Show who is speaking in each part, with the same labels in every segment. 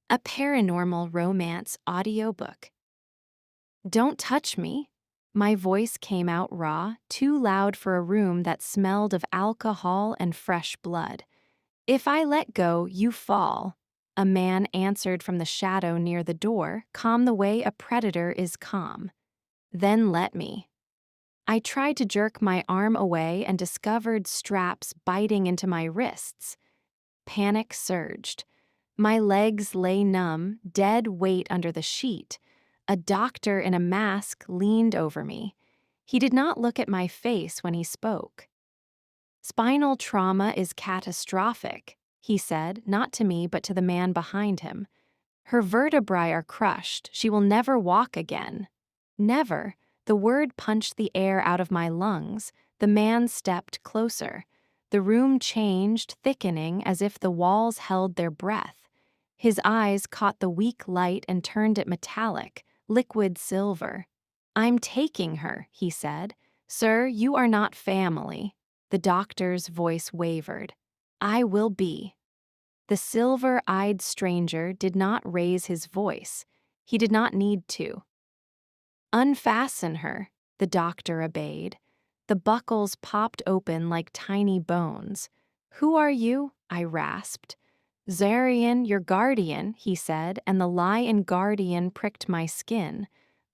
Speaker 1: A paranormal romance audiobook. Don't touch me. My voice came out raw, too loud for a room that smelled of alcohol and fresh blood. If I let go, you fall. A man answered from the shadow near the door, calm the way a predator is calm. Then let me. I tried to jerk my arm away and discovered straps biting into my wrists. Panic surged. My legs lay numb, dead weight under the sheet. A doctor in a mask leaned over me. He did not look at my face when he spoke. Spinal trauma is catastrophic, he said, not to me but to the man behind him. Her vertebrae are crushed. She will never walk again. Never. The word punched the air out of my lungs. The man stepped closer. The room changed, thickening as if the walls held their breath. His eyes caught the weak light and turned it metallic, liquid silver. I'm taking her, he said. Sir, you are not family. The doctor's voice wavered. I will be. The silver-eyed stranger did not raise his voice. He did not need to. Unfasten her, the doctor obeyed. The buckles popped open like tiny bones. Who are you? I rasped. Xaryon, your guardian, he said, and the lie in guardian pricked my skin.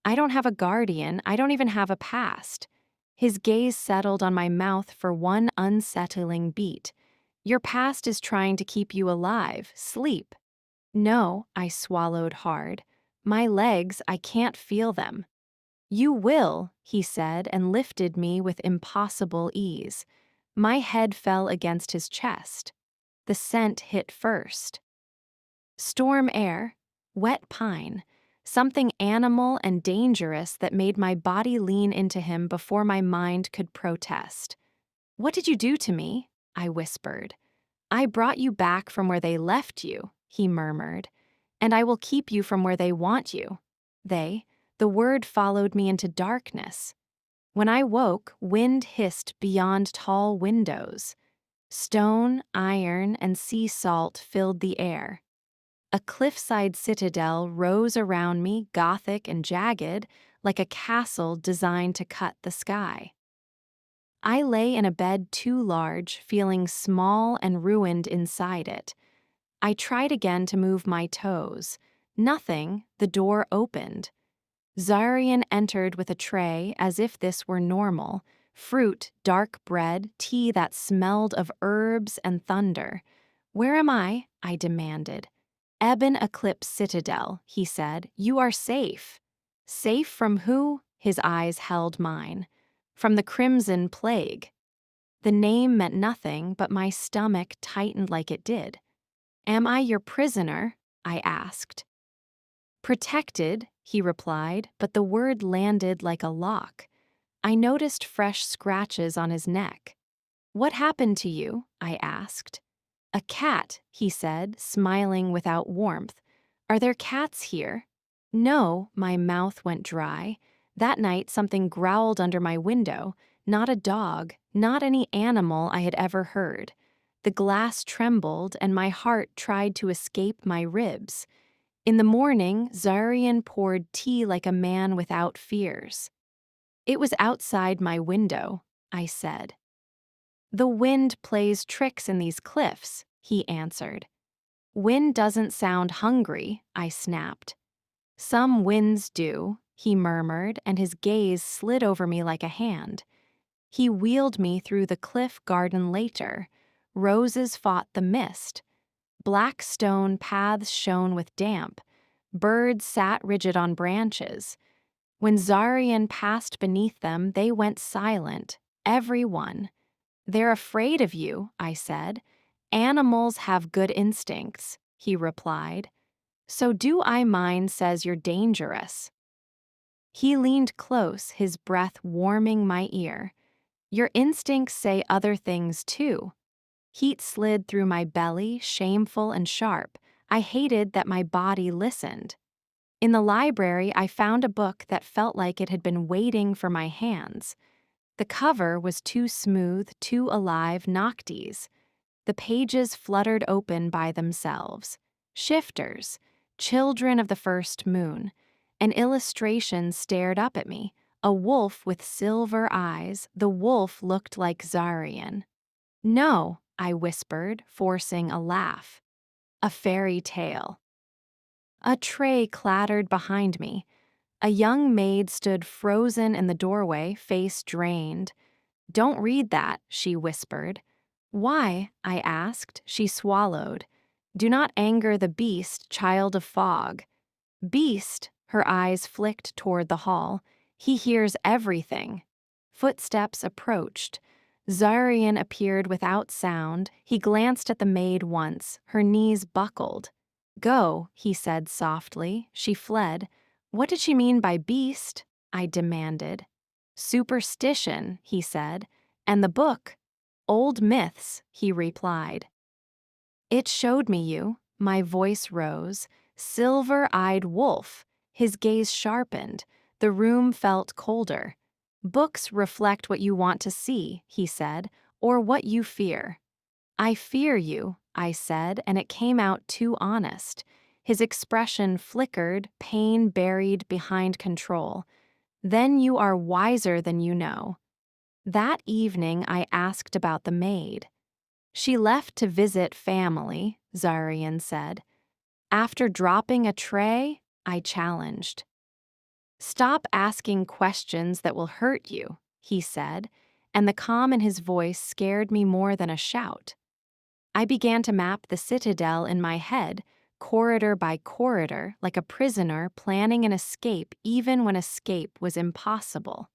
Speaker 1: I don't have a guardian. I don't even have a past. His gaze settled on my mouth for one unsettling beat. Your past is trying to keep you alive. Sleep. No, I swallowed hard. My legs, I can't feel them. You will, he said, and lifted me with impossible ease. My head fell against his chest. The scent hit first. Storm air, wet pine, something animal and dangerous that made my body lean into him before my mind could protest. What did you do to me? I whispered. I brought you back from where they left you, he murmured, and I will keep you from where they want you. The word followed me into darkness. When I woke, wind hissed beyond tall windows. Stone, iron, and sea salt filled the air. A cliffside citadel rose around me, gothic and jagged, like a castle designed to cut the sky. I lay in a bed too large, feeling small and ruined inside it. I tried again to move my toes. Nothing. The door opened. Xaryon entered with a tray as if this were normal. Fruit, dark bread, tea that smelled of herbs and thunder. Where am I? I demanded. Ebon Eclipse Citadel, he said. You are safe. Safe from who? His eyes held mine. From the Crimson Plague. The name meant nothing, but my stomach tightened like it did. Am I your prisoner? I asked. Protected, he replied, but the word landed like a lock. I noticed fresh scratches on his neck. What happened to you? I asked. A cat, he said, smiling without warmth. Are there cats here? No, my mouth went dry. That night something growled under my window. Not a dog, not any animal I had ever heard. The glass trembled and my heart tried to escape my ribs. In the morning, Xaryon poured tea like a man without fears. It was outside my window, I said. The wind plays tricks in these cliffs, he answered. Wind doesn't sound hungry, I snapped. Some winds do, he murmured, and his gaze slid over me like a hand. He wheeled me through the cliff garden later. Roses fought the mist. Black stone paths shone with damp. Birds sat rigid on branches. When Xaryon passed beneath them, they went silent, every one. They're afraid of you, I said. Animals have good instincts, he replied. So do I. Mine says you're dangerous. He leaned close, his breath warming my ear. Your instincts say other things too. Heat slid through my belly, shameful and sharp. I hated that my body listened. In the library, I found a book that felt like it had been waiting for my hands. The cover was too smooth, too alive, nocties. The pages fluttered open by themselves. Shifters. Children of the first moon. An illustration stared up at me. A wolf with silver eyes. The wolf looked like Xaryon. No, I whispered, forcing a laugh. A fairy tale. A tray clattered behind me. A young maid stood frozen in the doorway, face drained. Don't read that, she whispered. Why? I asked. She swallowed. Do not anger the beast, child of fog. Beast, her eyes flicked toward the hall. He hears everything. Footsteps approached. Xaryon appeared without sound. He glanced at the maid once. Her knees buckled. Go, he said softly. She fled. What did she mean by beast? I demanded. Superstition, he said. And the book? Old myths, he replied. It showed me you. My voice rose. Silver-eyed wolf. His gaze sharpened. The room felt colder. Books reflect what you want to see, he said, or what you fear. I fear you, I said, and it came out too honest. His expression flickered, pain buried behind control. Then you are wiser than you know. That evening I asked about the maid. She left to visit family, Xaryon said. After dropping a tray, I challenged. Stop asking questions that will hurt you, he said, and the calm in his voice scared me more than a shout. I began to map the citadel in my head, corridor by corridor, like a prisoner planning an escape even when escape was impossible.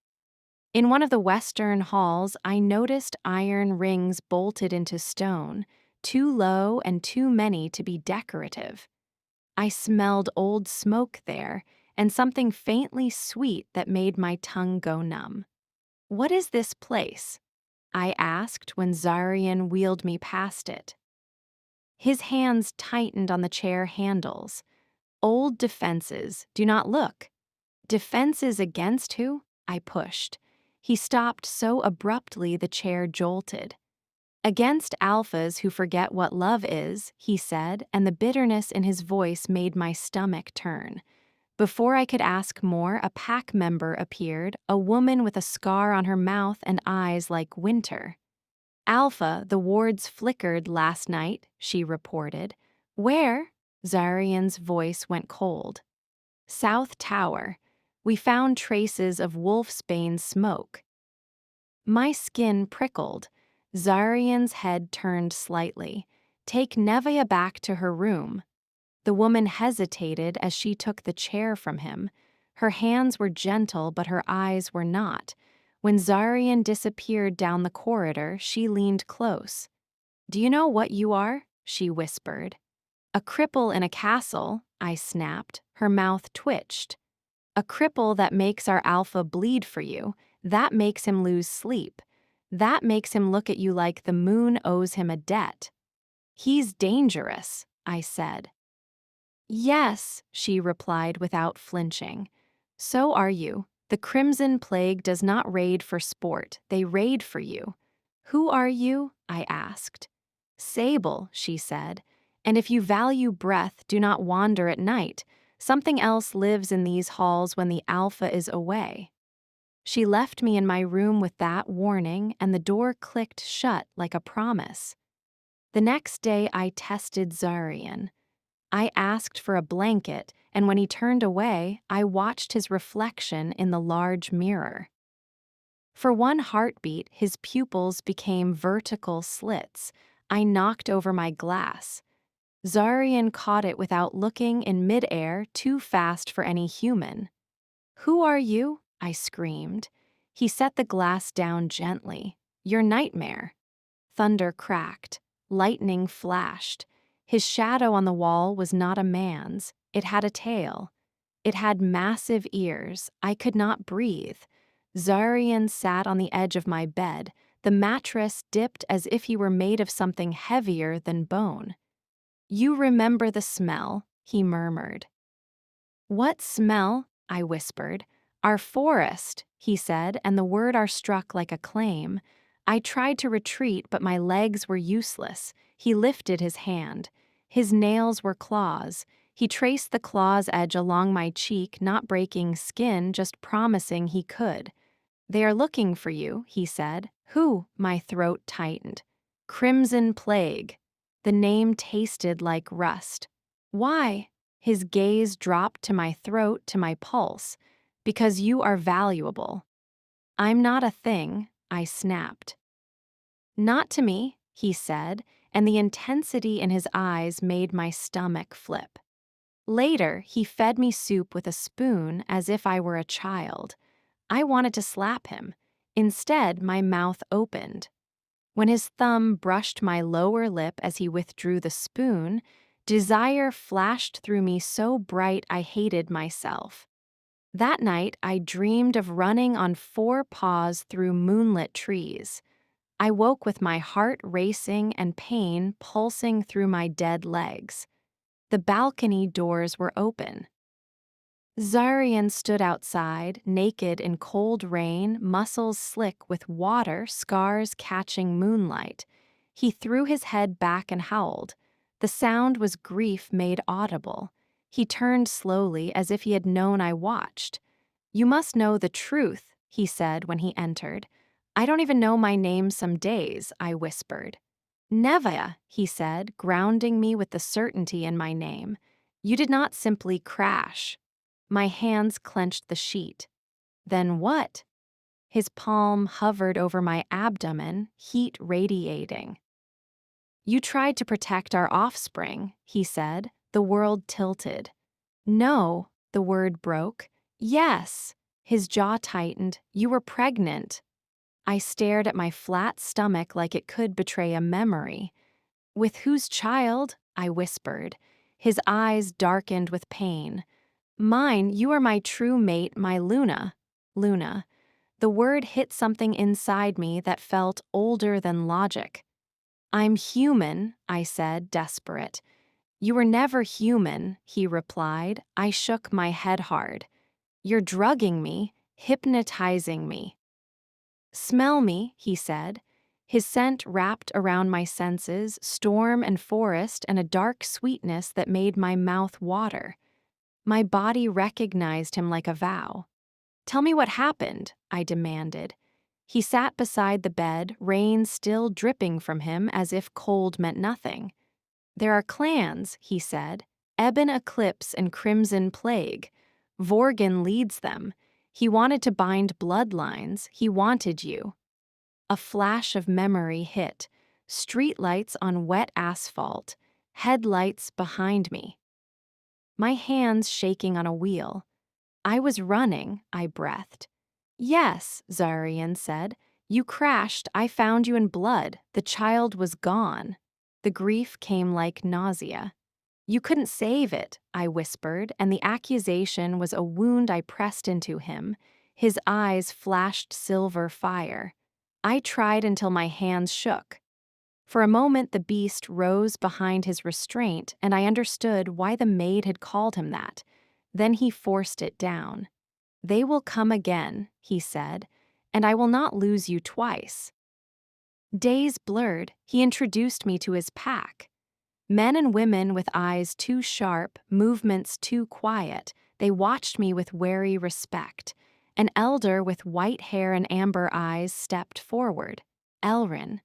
Speaker 1: In one of the western halls, I noticed iron rings bolted into stone, too low and too many to be decorative. I smelled old smoke there, and something faintly sweet that made my tongue go numb. What is this place? I asked when Xaryon wheeled me past it. His hands tightened on the chair handles. Old defenses, do not look. Defenses against who? I pushed. He stopped so abruptly the chair jolted. Against alphas who forget what love is, he said, and the bitterness in his voice made my stomach turn. Before I could ask more, a pack member appeared, a woman with a scar on her mouth and eyes like winter. Alpha, the wards flickered last night, she reported. Where? Xaryon's voice went cold. South Tower. We found traces of wolfsbane smoke. My skin prickled. Xaryon's head turned slightly. Take Neveya back to her room. The woman hesitated as she took the chair from him. Her hands were gentle, but her eyes were not. When Xaryon disappeared down the corridor, she leaned close. Do you know what you are? She whispered. A cripple in a castle, I snapped. Her mouth twitched. A cripple that makes our alpha bleed for you. That makes him lose sleep. That makes him look at you like the moon owes him a debt. He's dangerous, I said. Yes, she replied without flinching. So are you. The Crimson Plague does not raid for sport, they raid for you. Who are you? I asked. Sable, she said. And if you value breath, do not wander at night. Something else lives in these halls when the alpha is away. She left me in my room with that warning, and the door clicked shut like a promise. The next day I tested Xaryon. I asked for a blanket, and when he turned away, I watched his reflection in the large mirror. For one heartbeat, his pupils became vertical slits. I knocked over my glass. Xaryon caught it without looking in midair, too fast for any human. Who are you? I screamed. He set the glass down gently. Your nightmare. Thunder cracked. Lightning flashed. His shadow on the wall was not a man's. It had a tail. It had massive ears. I could not breathe. Xaryon sat on the edge of my bed. The mattress dipped as if he were made of something heavier than bone. You remember the smell, he murmured. What smell? I whispered. Our forest, he said, and the word "our" struck like a claim. I tried to retreat, but my legs were useless. He lifted his hand. His nails were claws. He traced the claw's edge along my cheek, not breaking skin, just promising he could. "They are looking for you," he said. "Who?" My throat tightened. "Crimson Plague." The name tasted like rust. "Why?" His gaze dropped to my throat, to my pulse. "Because you are valuable." "I'm not a thing," I snapped. "Not to me," he said, and the intensity in his eyes made my stomach flip. Later, he fed me soup with a spoon as if I were a child. I wanted to slap him. Instead, my mouth opened. When his thumb brushed my lower lip as he withdrew the spoon, desire flashed through me so bright I hated myself. That night, I dreamed of running on 4 paws through moonlit trees. I woke with my heart racing and pain pulsing through my dead legs. The balcony doors were open. Xaryon stood outside, naked in cold rain, muscles slick with water, scars catching moonlight. He threw his head back and howled. The sound was grief made audible. He turned slowly as if he had known I watched. "You must know the truth," he said when he entered. "I don't even know my name some days," I whispered. "Neveya," he said, grounding me with the certainty in my name. "You did not simply crash." My hands clenched the sheet. "Then what?" His palm hovered over my abdomen, heat radiating. "You tried to protect our offspring," he said. The world tilted. "No," the word broke. "Yes." His jaw tightened. "You were pregnant." I stared at my flat stomach like it could betray a memory. "With whose child?" I whispered. His eyes darkened with pain. "Mine, you are my true mate, my Luna." Luna. The word hit something inside me that felt older than logic. "I'm human," I said, desperate. "You were never human," he replied. I shook my head hard. "You're drugging me, hypnotizing me." "Smell me," he said. His scent wrapped around my senses, storm and forest, and a dark sweetness that made my mouth water. My body recognized him like a vow. "Tell me what happened," I demanded. He sat beside the bed, rain still dripping from him as if cold meant nothing. "There are clans," he said. "Ebon Eclipse and Crimson Plague. Vorgan leads them. He wanted to bind bloodlines. He wanted you." A flash of memory hit. Streetlights on wet asphalt. Headlights behind me. My hands shaking on a wheel. "I was running," I breathed. "Yes," Xaryon said. "You crashed. I found you in blood. The child was gone." The grief came like nausea. "You couldn't save it," I whispered, and the accusation was a wound I pressed into him. His eyes flashed silver fire. I tried until my hands shook. For a moment the beast rose behind his restraint, and I understood why the maid had called him that. Then he forced it down. "They will come again," he said, "and I will not lose you twice." Days blurred, he introduced me to his pack. Men and women with eyes too sharp, movements too quiet, they watched me with wary respect. An elder with white hair and amber eyes stepped forward. "Elrin."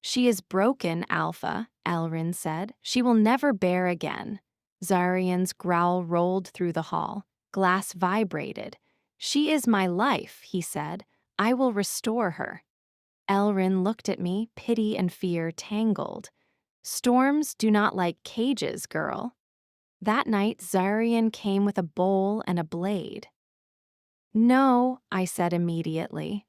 Speaker 1: "She is broken, Alpha," Elrin said. "She will never bear again." Xaryon's growl rolled through the hall. Glass vibrated. "She is my life," he said. "I will restore her." Elrin looked at me, pity and fear tangled. "Storms do not like cages, girl." That night, Xaryon came with a bowl and a blade. "No," I said immediately.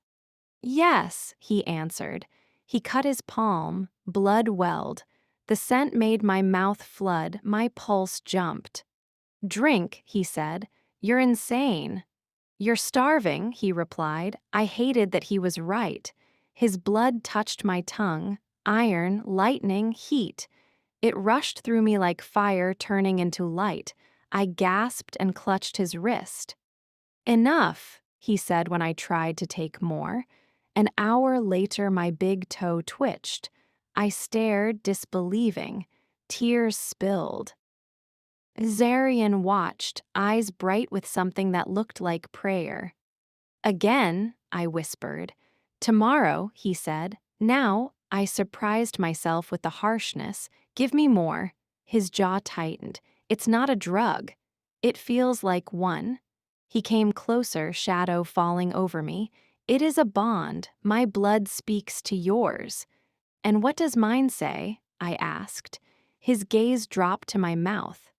Speaker 1: "Yes," he answered. He cut his palm, blood welled. The scent made my mouth flood, my pulse jumped. "Drink," he said. "You're insane." "You're starving," he replied. I hated that he was right. His blood touched my tongue, iron, lightning, heat. It rushed through me like fire turning into light. I gasped and clutched his wrist. "Enough," he said when I tried to take more. An hour later, my big toe twitched. I stared, disbelieving. Tears spilled. Xaryon watched, eyes bright with something that looked like prayer. Again, I whispered. Tomorrow, he said. Now, I surprised myself with the harshness. Give me more. His jaw tightened. It's not a drug. It feels like one. He came closer, shadow falling over me. It is a bond. My blood speaks to yours. And what does mine say? I asked. His gaze dropped to my mouth.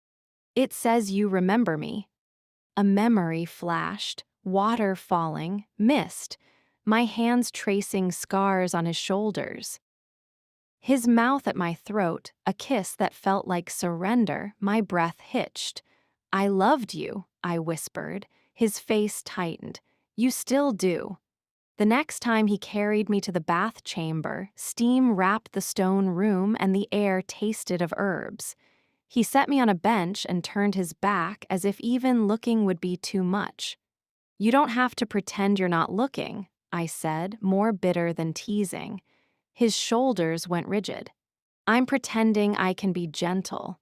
Speaker 1: It says you remember me. A memory flashed, water falling, mist, my hands tracing scars on his shoulders. His mouth at my throat, a kiss that felt like surrender, my breath hitched. I loved you, I whispered. His face tightened. You still do. The next time he carried me to the bath chamber, steam wrapped the stone room and the air tasted of herbs. He set me on a bench and turned his back as if even looking would be too much. You don't have to pretend you're not looking, I said, more bitter than teasing. His shoulders went rigid. I'm pretending I can be gentle.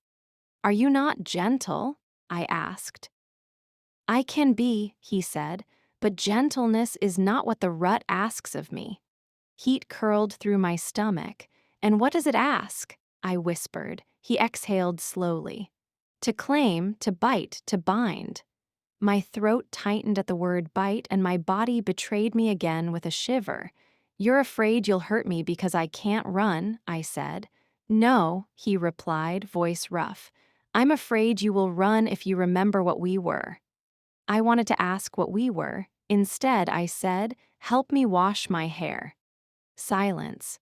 Speaker 1: Are you not gentle? I asked. I can be, he said, but gentleness is not what the rut asks of me. Heat curled through my stomach. And what does it ask? I whispered. He exhaled slowly. To claim, to bite, to bind. My throat tightened at the word bite, and my body betrayed me again with a shiver. You're afraid you'll hurt me because I can't run, I said. No, he replied, voice rough. I'm afraid you will run if you remember what we were. I wanted to ask what we were. Instead, I said, help me wash my hair. Silence.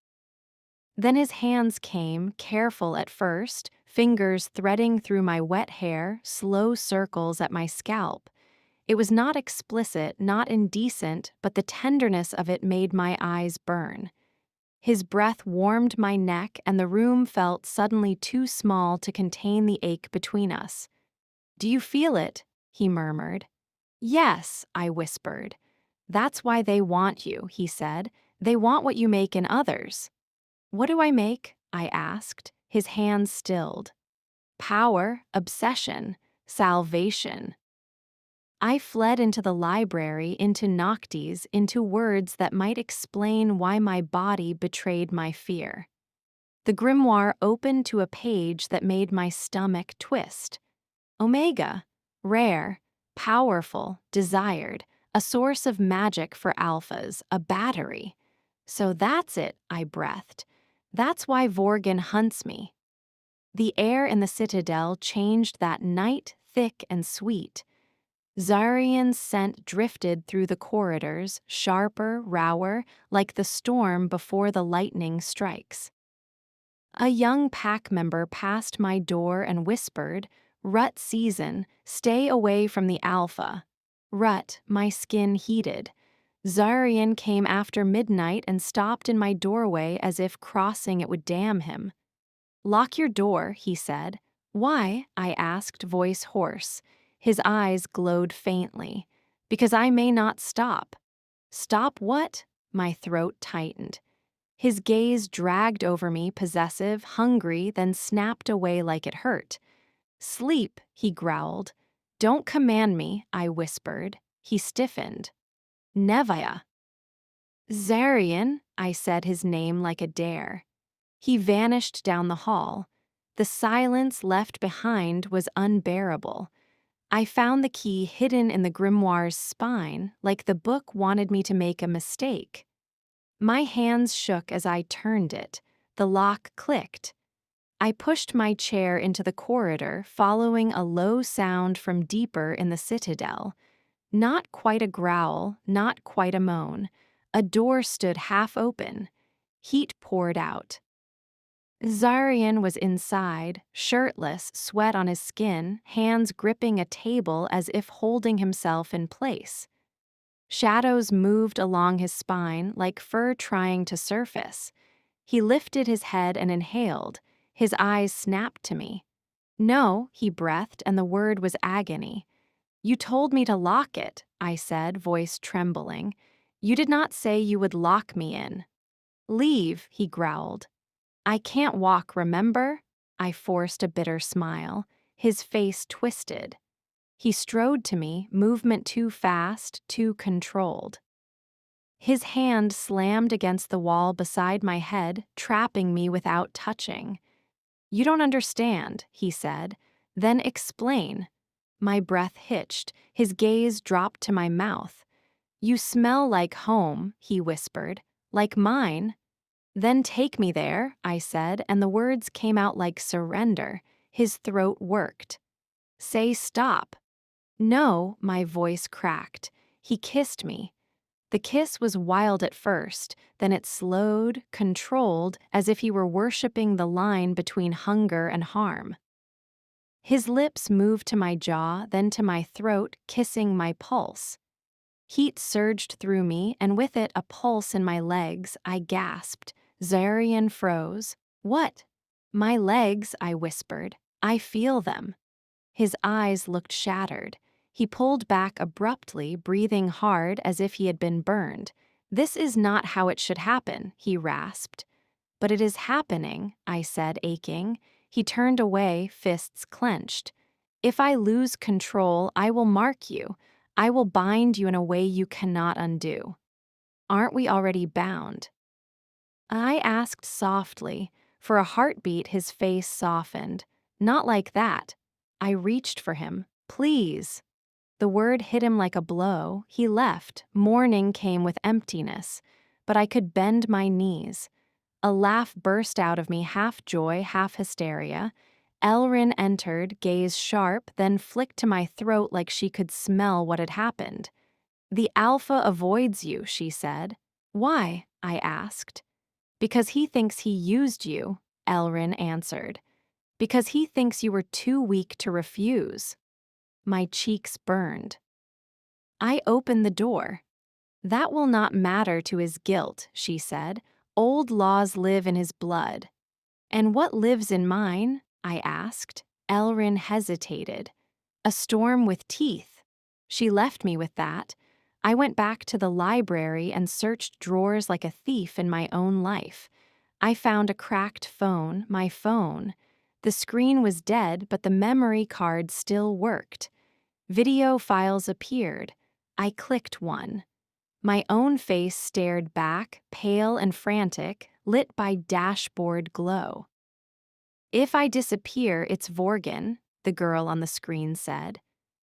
Speaker 1: Then his hands came, careful at first, fingers threading through my wet hair, slow circles at my scalp. It was not explicit, not indecent, but the tenderness of it made my eyes burn. His breath warmed my neck, and the room felt suddenly too small to contain the ache between us. Do you feel it? He murmured. Yes, I whispered. That's why they want you, he said. They want what you make in others. What do I make? I asked. His hands stilled. Power, obsession, salvation. I fled into the library, into noctis, into words that might explain why my body betrayed my fear. The grimoire opened to a page that made my stomach twist. Omega, rare, powerful, desired, a source of magic for alphas, a battery. So that's it, I breathed. That's why Vorgan hunts me. The air in the citadel changed that night, thick and sweet. Xaryon's scent drifted through the corridors, sharper, rower, like the storm before the lightning strikes. A young pack member passed my door and whispered, Rut season, stay away from the alpha. Rut, my skin heated. Xaryon came after midnight and stopped in my doorway as if crossing it would damn him. Lock your door, he said. Why? I asked, voice hoarse. His eyes glowed faintly. Because I may not stop. Stop what? My throat tightened. His gaze dragged over me, possessive, hungry, then snapped away like it hurt. Sleep, he growled. Don't command me, I whispered. He stiffened. Neveya. Xaryon, I said his name like a dare. He vanished down the hall. The silence left behind was unbearable. I found the key hidden in the grimoire's spine, like the book wanted me to make a mistake. My hands shook as I turned it. The lock clicked. I pushed my chair into the corridor, following a low sound from deeper in the citadel. Not quite a growl, not quite a moan. A door stood half open. Heat poured out. Xaryon was inside, shirtless, sweat on his skin, hands gripping a table as if holding himself in place. Shadows moved along his spine like fur trying to surface. He lifted his head and inhaled. His eyes snapped to me. No, he breathed, and the word was agony. You told me to lock it, I said, voice trembling. You did not say you would lock me in. Leave, he growled. I can't walk, remember? I forced a bitter smile. His face twisted. He strode to me, movement too fast, too controlled. His hand slammed against the wall beside my head, trapping me without touching. "You don't understand," he said. "Then explain." My breath hitched. His gaze dropped to my mouth. "You smell like home," he whispered. "Like mine." "Then take me there," I said, and the words came out like surrender. His throat worked. "Say stop." "No," my voice cracked. He kissed me. The kiss was wild at first, then it slowed, controlled, as if he were worshipping the line between hunger and harm. His lips moved to my jaw, then to my throat, kissing my pulse. Heat surged through me, and with it a pulse in my legs. I gasped. Xaryon froze. "What?" "My legs," I whispered. "I feel them." His eyes looked shattered. He pulled back abruptly, breathing hard as if he had been burned. "This is not how it should happen," he rasped. "But it is happening," I said, aching. He turned away, fists clenched. "If I lose control, I will mark you. I will bind you in a way you cannot undo." "Aren't we already bound?" I asked softly. For a heartbeat, his face softened. "Not like that." I reached for him. "Please." The word hit him like a blow. He left. Morning came with emptiness. But I could bend my knees. A laugh burst out of me, half joy, half hysteria. Elrin entered, gaze sharp, then flicked to my throat like she could smell what had happened. "The Alpha avoids you," she said. "Why?" I asked. "Because he thinks he used you," Elrin answered. "Because he thinks you were too weak to refuse." My cheeks burned. I opened the door. "That will not matter to his guilt," she said. "Old laws live in his blood." "And what lives in mine?" I asked. Elrin hesitated. "A storm with teeth." She left me with that. I went back to the library and searched drawers like a thief in my own life. I found a cracked phone, my phone. The screen was dead, but the memory card still worked. Video files appeared. I clicked one. My own face stared back, pale and frantic, lit by dashboard glow. "If I disappear, it's Vorgan," the girl on the screen said.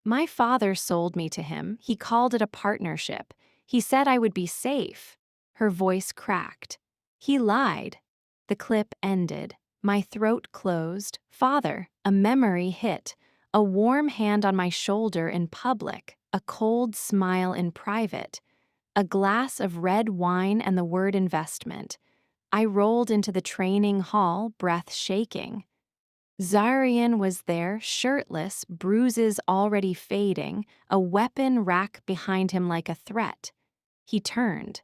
Speaker 1: "My father sold me to him. He called it a partnership. He said I would be safe." Her voice cracked. "He lied." The clip ended. My throat closed. "Father," a memory hit. A warm hand on my shoulder in public, a cold smile in private. A glass of red wine and the word investment. I rolled into the training hall, breath shaking. Xaryon was there, shirtless, bruises already fading, a weapon rack behind him like a threat. He turned.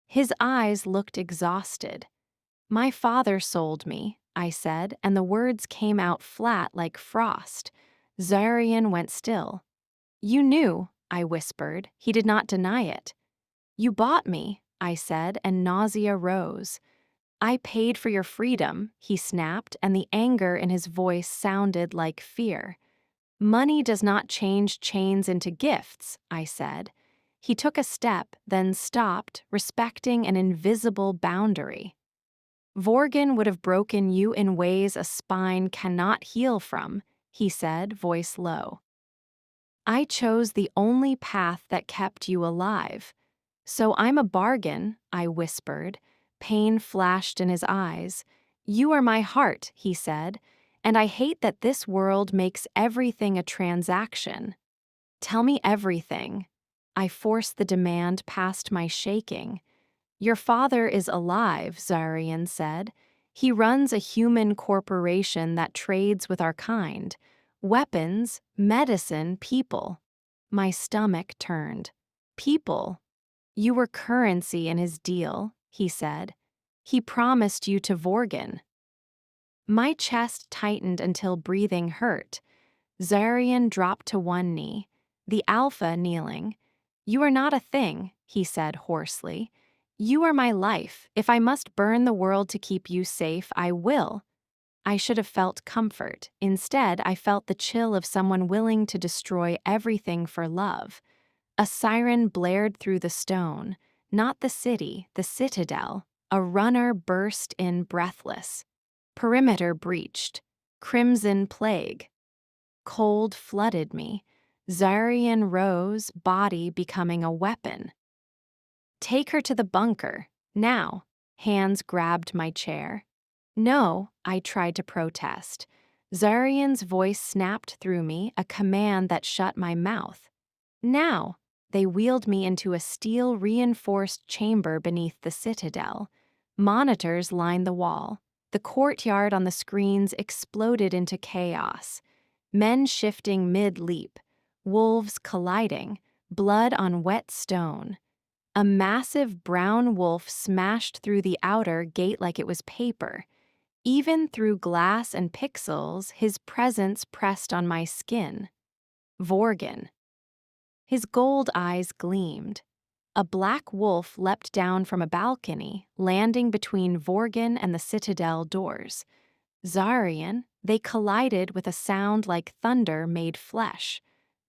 Speaker 1: His eyes looked exhausted. "My father sold me," I said, and the words came out flat like frost. Xaryon went still. "You knew," I whispered. He did not deny it. "You bought me," I said, and nausea rose. "I paid for your freedom," he snapped, and the anger in his voice sounded like fear. "Money does not change chains into gifts," I said. He took a step, then stopped, respecting an invisible boundary. "Vorgan would have broken you in ways a spine cannot heal from," he said, voice low. "I chose the only path that kept you alive. So I'm a bargain," I whispered. Pain flashed in his eyes. "You are my heart," he said, "and I hate that this world makes everything a transaction." "Tell me everything." I forced the demand past my shaking. "Your father is alive," Xaryon said. "He runs a human corporation that trades with our kind. Weapons, medicine, people." My stomach turned. "People?" "You were currency in his deal," he said. "He promised you to Vorgan." My chest tightened until breathing hurt. Xaryon dropped to one knee, the Alpha kneeling. "You are not a thing," he said hoarsely. "You are my life. If I must burn the world to keep you safe, I will." I should have felt comfort. Instead, I felt the chill of someone willing to destroy everything for love. A siren blared through the stone. Not the city, the citadel. A runner burst in breathless. Perimeter breached. Crimson Plague. Cold flooded me. Xaryon rose, body becoming a weapon. Take her to the bunker, now. Hands grabbed my chair. No, I tried to protest. Xaryon's voice snapped through me, a command that shut my mouth. Now, they wheeled me into a steel-reinforced chamber beneath the citadel. Monitors lined the wall. The courtyard on the screens exploded into chaos. Men shifting mid-leap, wolves colliding, blood on wet stone. A massive brown wolf smashed through the outer gate like it was paper. Even through glass and pixels, his presence pressed on my skin. Vorgan. His gold eyes gleamed. A black wolf leapt down from a balcony, landing between Vorgan and the citadel doors. Xaryon, they collided with a sound like thunder made flesh.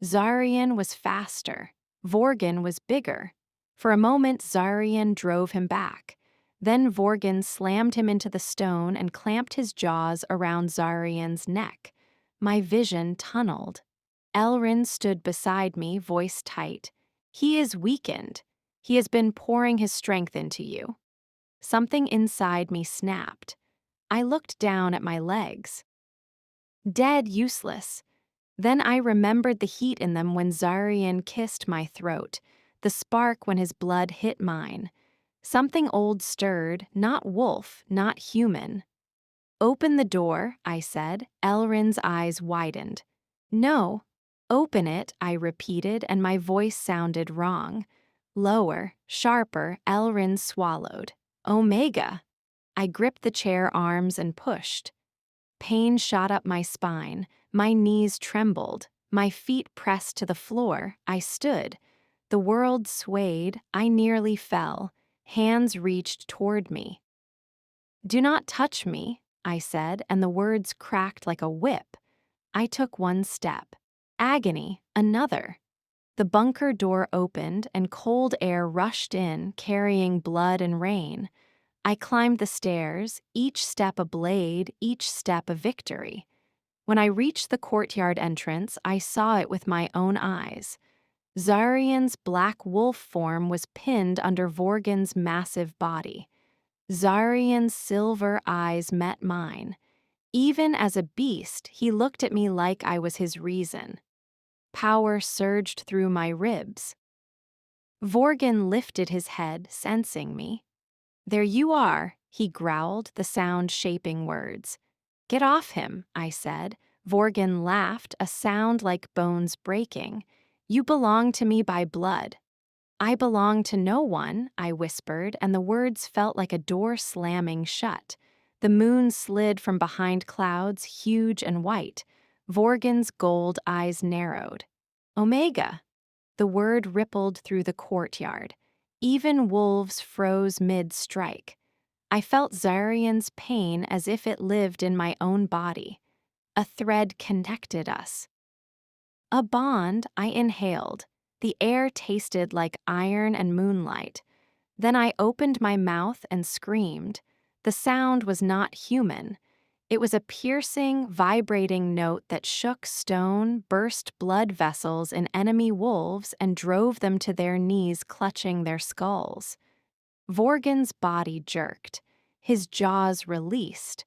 Speaker 1: Xaryon was faster. Vorgan was bigger. For a moment, Xaryon drove him back. Then Vorgan slammed him into the stone and clamped his jaws around Xaryon's neck. My vision tunneled. Elrin stood beside me, voice tight. He is weakened. He has been pouring his strength into you. Something inside me snapped. I looked down at my legs. Dead, useless. Then I remembered the heat in them when Xaryon kissed my throat, the spark when his blood hit mine. Something old stirred, not wolf, not human. Open the door, I said. Elrin's eyes widened. No. Open it, I repeated, and my voice sounded wrong. Lower, sharper, Elrin swallowed. Omega. I gripped the chair arms and pushed. Pain shot up my spine. My knees trembled. My feet pressed to the floor. I stood. The world swayed. I nearly fell. Hands reached toward me. Do not touch me, I said, and the words cracked like a whip. I took one step. Agony, another. The bunker door opened and cold air rushed in, carrying blood and rain. I climbed the stairs, each step a blade, each step a victory. When I reached the courtyard entrance, I saw it with my own eyes. Xaryon's black wolf form was pinned under Vorgan's massive body. Xaryon's silver eyes met mine. Even as a beast, he looked at me like I was his reason. Power surged through my ribs. Vorgan lifted his head, sensing me. There you are, he growled, the sound shaping words. Get off him, I said. Vorgan laughed, a sound like bones breaking. You belong to me by blood. I belong to no one, I whispered, and the words felt like a door slamming shut. The moon slid from behind clouds, huge and white. Vorgan's gold eyes narrowed. Omega. The word rippled through the courtyard. Even wolves froze mid-strike. I felt Xaryon's pain as if it lived in my own body. A thread connected us. A bond, I inhaled. The air tasted like iron and moonlight. Then I opened my mouth and screamed. The sound was not human. It was a piercing, vibrating note that shook stone, burst blood vessels in enemy wolves, and drove them to their knees clutching their skulls. Vorgan's body jerked. His jaws released.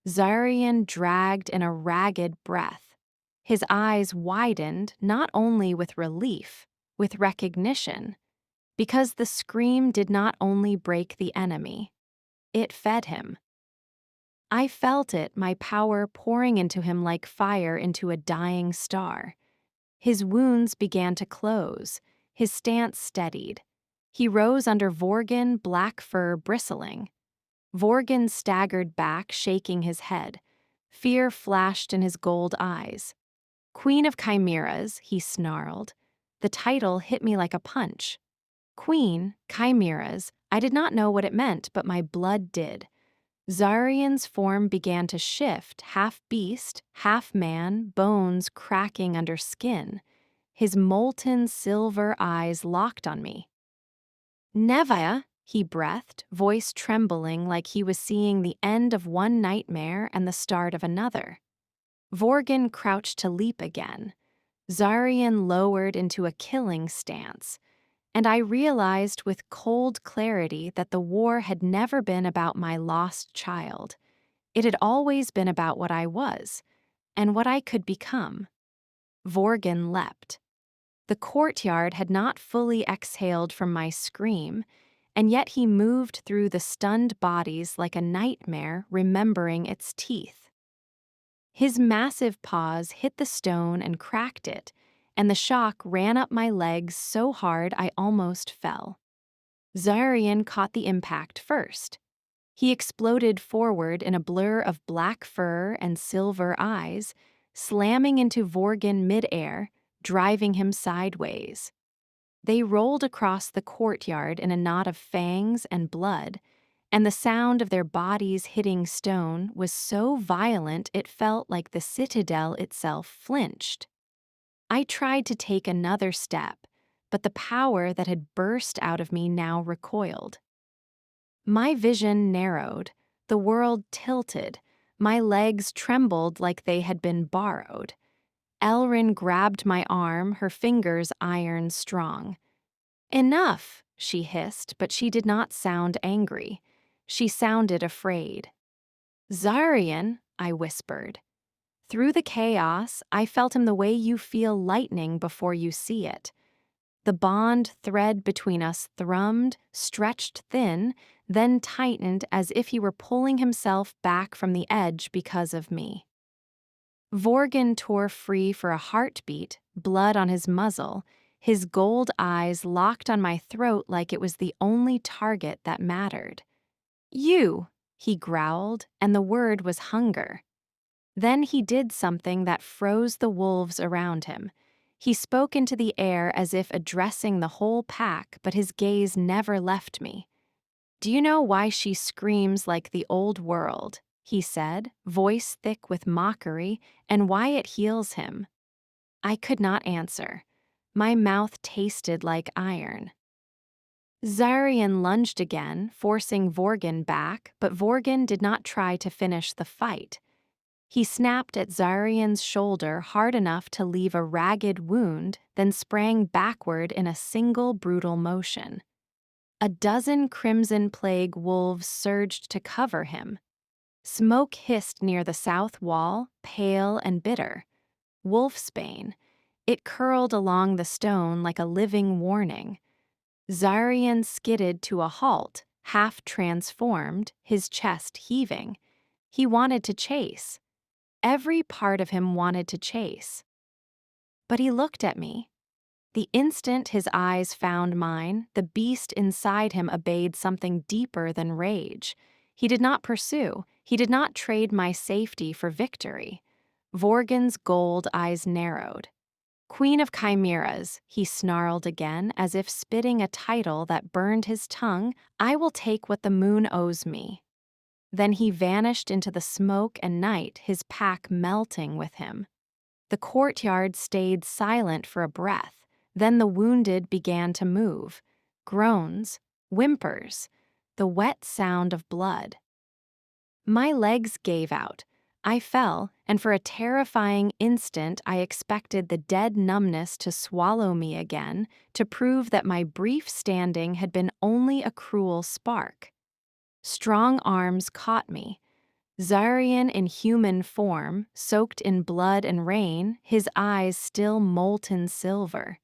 Speaker 1: Xaryon dragged in a ragged breath. His eyes widened not only with relief, with recognition, because the scream did not only break the enemy, it fed him. I felt it, my power pouring into him like fire into a dying star. His wounds began to close. His stance steadied. He rose under Vorgan, black fur bristling. Vorgan staggered back, shaking his head. Fear flashed in his gold eyes. Queen of Chimeras, he snarled. The title hit me like a punch. Queen, Chimeras, I did not know what it meant, but my blood did. Xaryon's form began to shift, half beast, half man, bones cracking under skin. His molten silver eyes locked on me. "Neveya," he breathed, voice trembling like he was seeing the end of one nightmare and the start of another. Vorgan crouched to leap again. Xaryon lowered into a killing stance, and I realized with cold clarity that the war had never been about my lost child. It had always been about what I was, and what I could become. Vorgan leapt. The courtyard had not fully exhaled from my scream, and yet he moved through the stunned bodies like a nightmare remembering its teeth. His massive paws hit the stone and cracked it, and the shock ran up my legs so hard I almost fell. Xaryon caught the impact first. He exploded forward in a blur of black fur and silver eyes, slamming into Vorgan mid-air, driving him sideways. They rolled across the courtyard in a knot of fangs and blood, and the sound of their bodies hitting stone was so violent it felt like the citadel itself flinched. I tried to take another step, but the power that had burst out of me now recoiled. My vision narrowed, the world tilted, my legs trembled like they had been borrowed. Elrin grabbed my arm, her fingers iron strong. "Enough," she hissed, but she did not sound angry. She sounded afraid. "Xaryon," I whispered. Through the chaos, I felt him the way you feel lightning before you see it. The bond thread between us thrummed, stretched thin, then tightened as if he were pulling himself back from the edge because of me. Vorgan tore free for a heartbeat, blood on his muzzle, his gold eyes locked on my throat like it was the only target that mattered. "You," he growled, and the word was hunger. Then he did something that froze the wolves around him. He spoke into the air as if addressing the whole pack, but his gaze never left me. "Do you know why she screams like the old world?" he said, voice thick with mockery, "and why it heals him?" I could not answer. My mouth tasted like iron. Xaryon lunged again, forcing Vorgan back, but Vorgan did not try to finish the fight. He snapped at Xaryon's shoulder hard enough to leave a ragged wound, then sprang backward in a single brutal motion. A dozen Crimson Plague wolves surged to cover him. Smoke hissed near the south wall, pale and bitter. Wolfsbane. It curled along the stone like a living warning. Xaryon skidded to a halt, half transformed, his chest heaving. He wanted to chase. Every part of him wanted to chase. But he looked at me. The instant his eyes found mine, the beast inside him obeyed something deeper than rage. He did not pursue. He did not trade my safety for victory. Vorgan's gold eyes narrowed. "Queen of Chimeras," he snarled again, as if spitting a title that burned his tongue. "I will take what the moon owes me." Then he vanished into the smoke and night, his pack melting with him. The courtyard stayed silent for a breath. Then the wounded began to move. Groans, whimpers, the wet sound of blood. My legs gave out. I fell, and for a terrifying instant I expected the dead numbness to swallow me again, to prove that my brief standing had been only a cruel spark. Strong arms caught me. Xaryon in human form, soaked in blood and rain, his eyes still molten silver.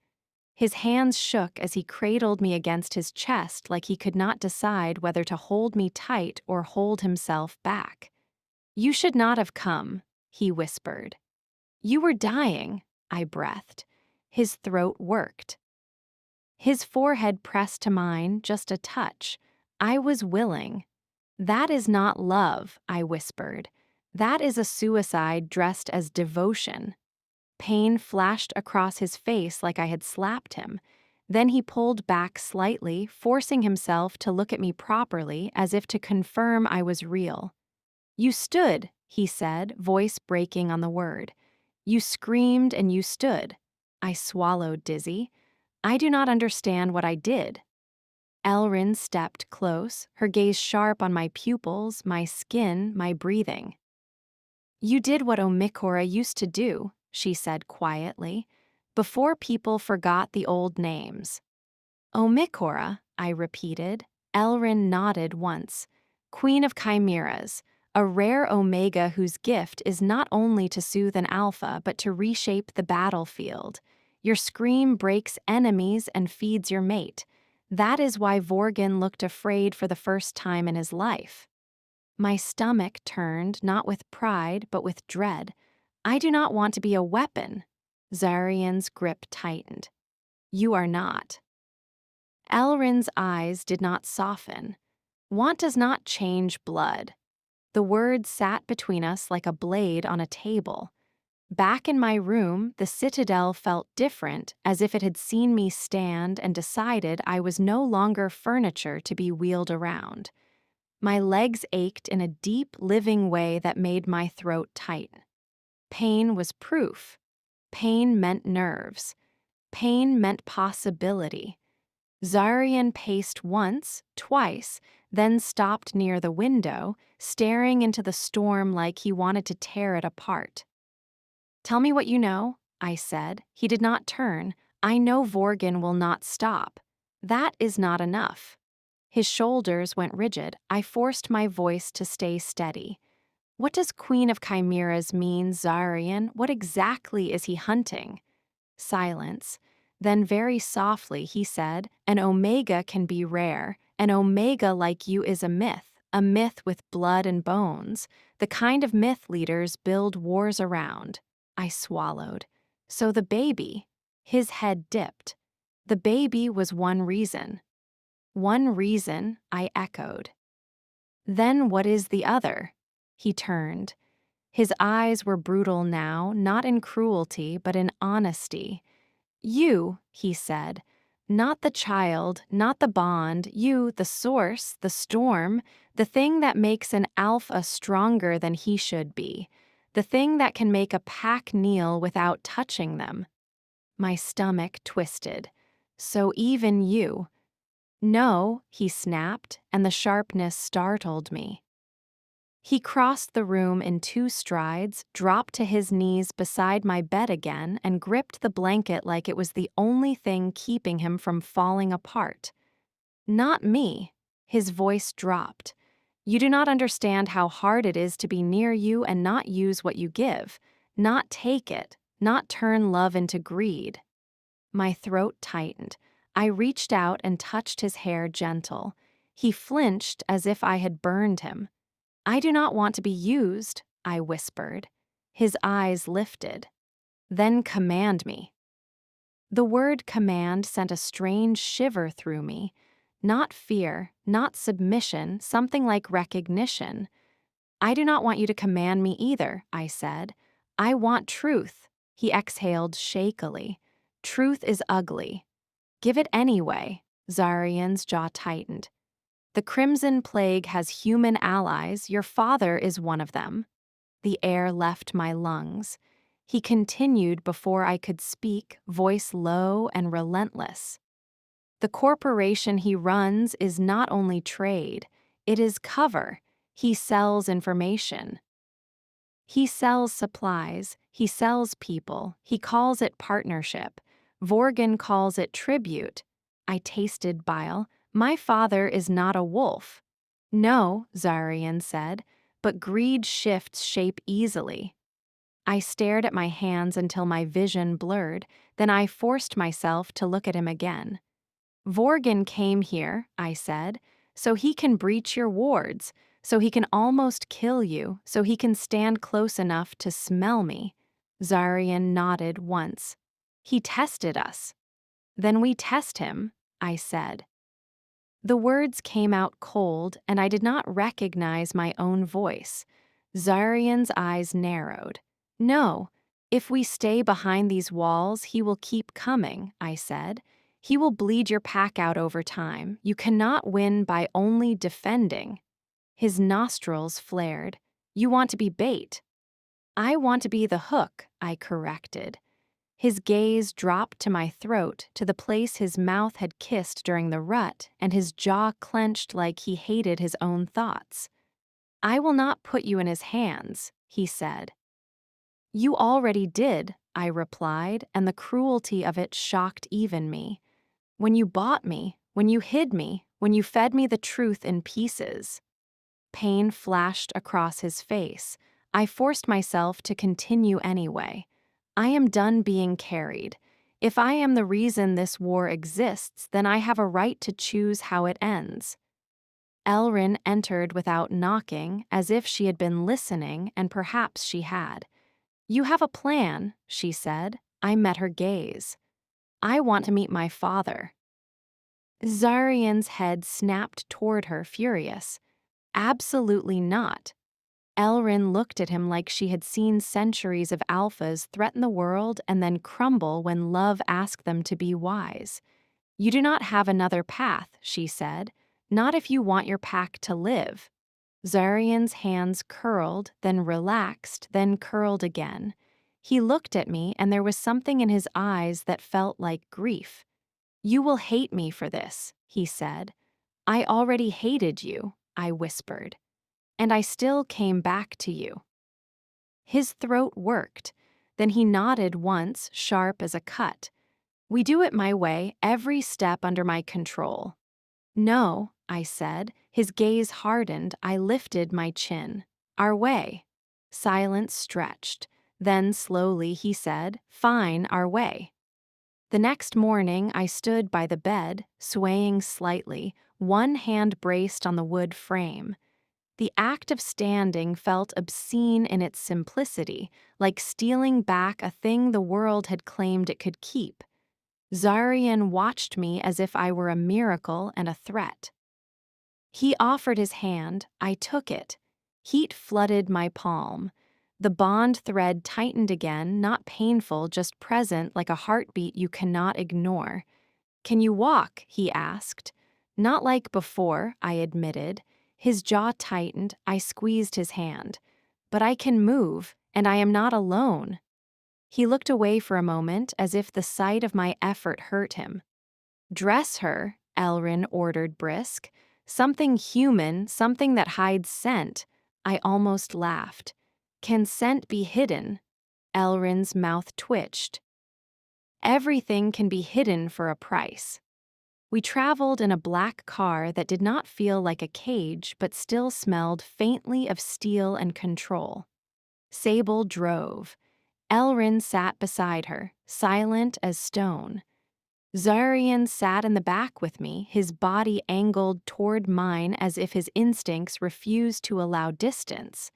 Speaker 1: His hands shook as he cradled me against his chest like he could not decide whether to hold me tight or hold himself back. "You should not have come," he whispered. "You were dying," I breathed. His throat worked. His forehead pressed to mine, just a touch. I was willing. "That is not love," I whispered. "That is a suicide dressed as devotion." Pain flashed across his face like I had slapped him. Then he pulled back slightly, forcing himself to look at me properly as if to confirm I was real. You stood, he said, voice breaking on the word. You screamed and you stood. I swallowed, dizzy. I do not understand what I did. Elrin stepped close, her gaze sharp on my pupils, my skin, my breathing. You did what Omikora used to do, she said quietly, before people forgot the old names. Omikora, I repeated. Elrin nodded once. Queen of Chimeras, a rare Omega whose gift is not only to soothe an alpha but to reshape the battlefield. Your scream breaks enemies and feeds your mate. That is why Vorgan looked afraid for the first time in his life. My stomach turned, not with pride, but with dread. I do not want to be a weapon. Xaryon's grip tightened. You are not. Elrin's eyes did not soften. Want does not change blood. The words sat between us like a blade on a table. Back in my room, the Citadel felt different, as if it had seen me stand and decided I was no longer furniture to be wheeled around. My legs ached in a deep, living way that made my throat tight. Pain was proof. Pain meant nerves. Pain meant possibility. Xaryon paced once, twice, then stopped near the window, staring into the storm like he wanted to tear it apart. Tell me what you know, I said. He did not turn. I know Vorgan will not stop. That is not enough. His shoulders went rigid. I forced my voice to stay steady. What does Queen of Chimeras mean, Xaryon? What exactly is he hunting? Silence. Then very softly he said, an Omega can be rare. An Omega like you is a myth with blood and bones, the kind of myth leaders build wars around. I swallowed. So the baby. His head dipped. The baby was one reason. One reason, I echoed. Then what is the other? He turned. His eyes were brutal now, not in cruelty, but in honesty. You, he said, not the child, not the bond, you, the source, the storm, the thing that makes an alpha stronger than he should be, the thing that can make a pack kneel without touching them. My stomach twisted. So even you. No, he snapped, and the sharpness startled me. He crossed the room in 2 strides, dropped to his knees beside my bed again, and gripped the blanket like it was the only thing keeping him from falling apart. Not me. His voice dropped. You do not understand how hard it is to be near you and not use what you give, not take it, not turn love into greed. My throat tightened. I reached out and touched his hair gentle. He flinched as if I had burned him. I do not want to be used, I whispered. His eyes lifted. Then command me. The word command sent a strange shiver through me. Not fear, not submission, something like recognition. I do not want you to command me either, I said. I want truth. He exhaled shakily. Truth is ugly. Give it anyway. Xaryon's jaw tightened. The Crimson Plague has human allies. Your father is one of them. The air left my lungs. He continued before I could speak, voice low and relentless. The corporation he runs is not only trade, it is cover. He sells information. He sells supplies, he sells people, he calls it partnership. Vorgan calls it tribute. I tasted bile. My father is not a wolf. No, Xaryon said, but greed shifts shape easily. I stared at my hands until my vision blurred, then I forced myself to look at him again. Vorgan came here, I said, so he can breach your wards, so he can almost kill you, so he can stand close enough to smell me. Xaryon nodded once. He tested us. Then we test him, I said. The words came out cold, and I did not recognize my own voice. Xaryon's eyes narrowed. No, if we stay behind these walls, he will keep coming, I said. He will bleed your pack out over time. You cannot win by only defending. His nostrils flared. You want to be bait. I want to be the hook, I corrected. His gaze dropped to my throat, to the place his mouth had kissed during the rut, and his jaw clenched like he hated his own thoughts. I will not put you in his hands, he said. You already did, I replied, and the cruelty of it shocked even me. When you bought me, when you hid me, when you fed me the truth in pieces. Pain flashed across his face. I forced myself to continue anyway. I am done being carried. If I am the reason this war exists, then I have a right to choose how it ends. Elrin entered without knocking, as if she had been listening, and perhaps she had. You have a plan, she said. I met her gaze. I want to meet my father. Xaryon's head snapped toward her, furious. Absolutely not. Elrin looked at him like she had seen centuries of alphas threaten the world and then crumble when love asked them to be wise. You do not have another path, she said. Not if you want your pack to live. Xaryon's hands curled, then relaxed, then curled again. He looked at me, and there was something in his eyes that felt like grief. You will hate me for this, he said. I already hated you, I whispered. And I still came back to you. His throat worked. Then he nodded once, sharp as a cut. We do it my way, every step under my control. No, I said. His gaze hardened. I lifted my chin. Our way. Silence stretched. Then slowly he said, Fine, our way. The next morning I stood by the bed, swaying slightly, one hand braced on the wood frame. The act of standing felt obscene in its simplicity, like stealing back a thing the world had claimed it could keep. Xaryon watched me as if I were a miracle and a threat. He offered his hand. I took it. Heat flooded my palm. The bond thread tightened again, not painful, just present like a heartbeat you cannot ignore. Can you walk? He asked. Not like before, I admitted. His jaw tightened. I squeezed his hand. But I can move, and I am not alone. He looked away for a moment, as if the sight of my effort hurt him. Dress her, Elrin ordered brisk. Something human, something that hides scent. I almost laughed. Can scent be hidden? Elrin's mouth twitched. Everything can be hidden for a price. We traveled in a black car that did not feel like a cage but still smelled faintly of steel and control. Sable drove. Elrin sat beside her, silent as stone. Xaryon sat in the back with me, his body angled toward mine as if his instincts refused to allow distance.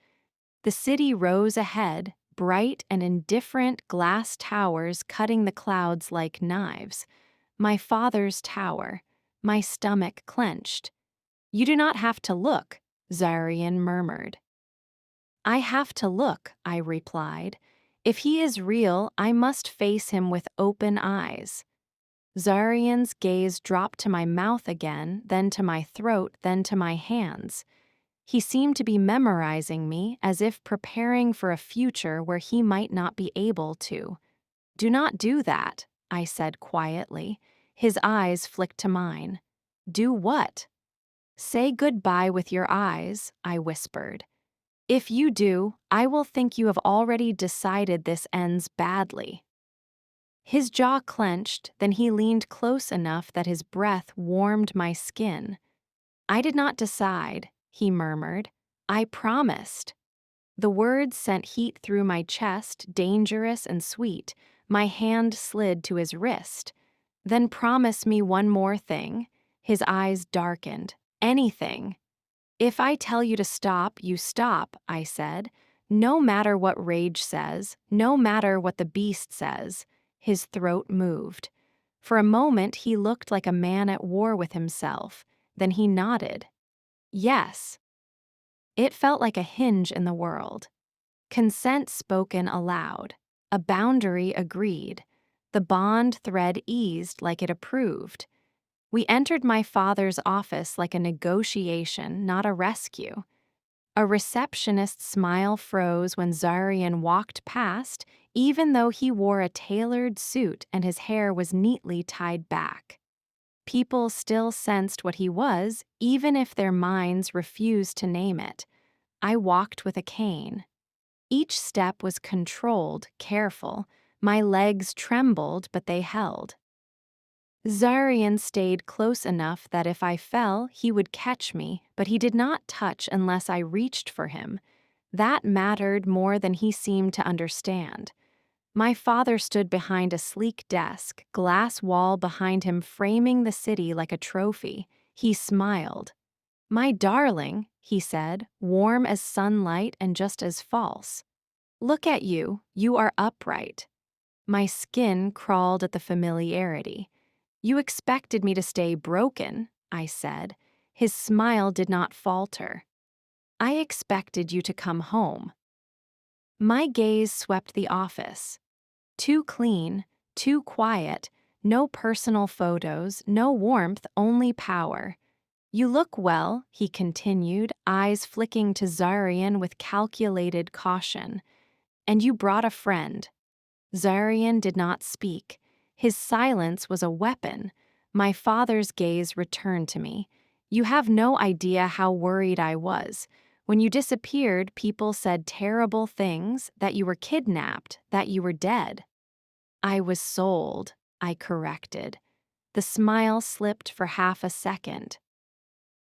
Speaker 1: The city rose ahead, bright and indifferent glass towers cutting the clouds like knives. My father's tower. My stomach clenched. You do not have to look, Xaryon murmured. I have to look, I replied. If he is real, I must face him with open eyes. Xaryon's gaze dropped to my mouth again, then to my throat, then to my hands. He seemed to be memorizing me, as if preparing for a future where he might not be able to. Do not do that, I said quietly. His eyes flicked to mine. Do what? Say goodbye with your eyes, I whispered. If you do, I will think you have already decided this ends badly. His jaw clenched, then he leaned close enough that his breath warmed my skin. I did not decide, he murmured. I promised. The words sent heat through my chest, dangerous and sweet. My hand slid to his wrist. Then promise me one more thing. His eyes darkened. Anything. If I tell you to stop, you stop, I said. No matter what rage says, no matter what the beast says. His throat moved. For a moment, he looked like a man at war with himself. Then he nodded. Yes. It felt like a hinge in the world. Consent spoken aloud. A boundary agreed. The bond thread eased like it approved. We entered my father's office like a negotiation, not a rescue. A receptionist's smile froze when Xaryon walked past, even though he wore a tailored suit and his hair was neatly tied back. People still sensed what he was, even if their minds refused to name it. I walked with a cane. Each step was controlled, careful. My legs trembled, but they held. Xaryon stayed close enough that if I fell, he would catch me, but he did not touch unless I reached for him. That mattered more than he seemed to understand. My father stood behind a sleek desk, glass wall behind him framing the city like a trophy. He smiled. "My darling," he said, warm as sunlight and just as false. "Look at you, you are upright." My skin crawled at the familiarity. "You expected me to stay broken," I said. His smile did not falter. "I expected you to come home." My gaze swept the office. Too clean, too quiet, no personal photos, no warmth, only power. "You look well," he continued, eyes flicking to Xaryon with calculated caution. "And you brought a friend." Xaryon did not speak. His silence was a weapon. My father's gaze returned to me. "You have no idea how worried I was. When you disappeared, people said terrible things, that you were kidnapped, that you were dead." "I was sold," I corrected. The smile slipped for half a second.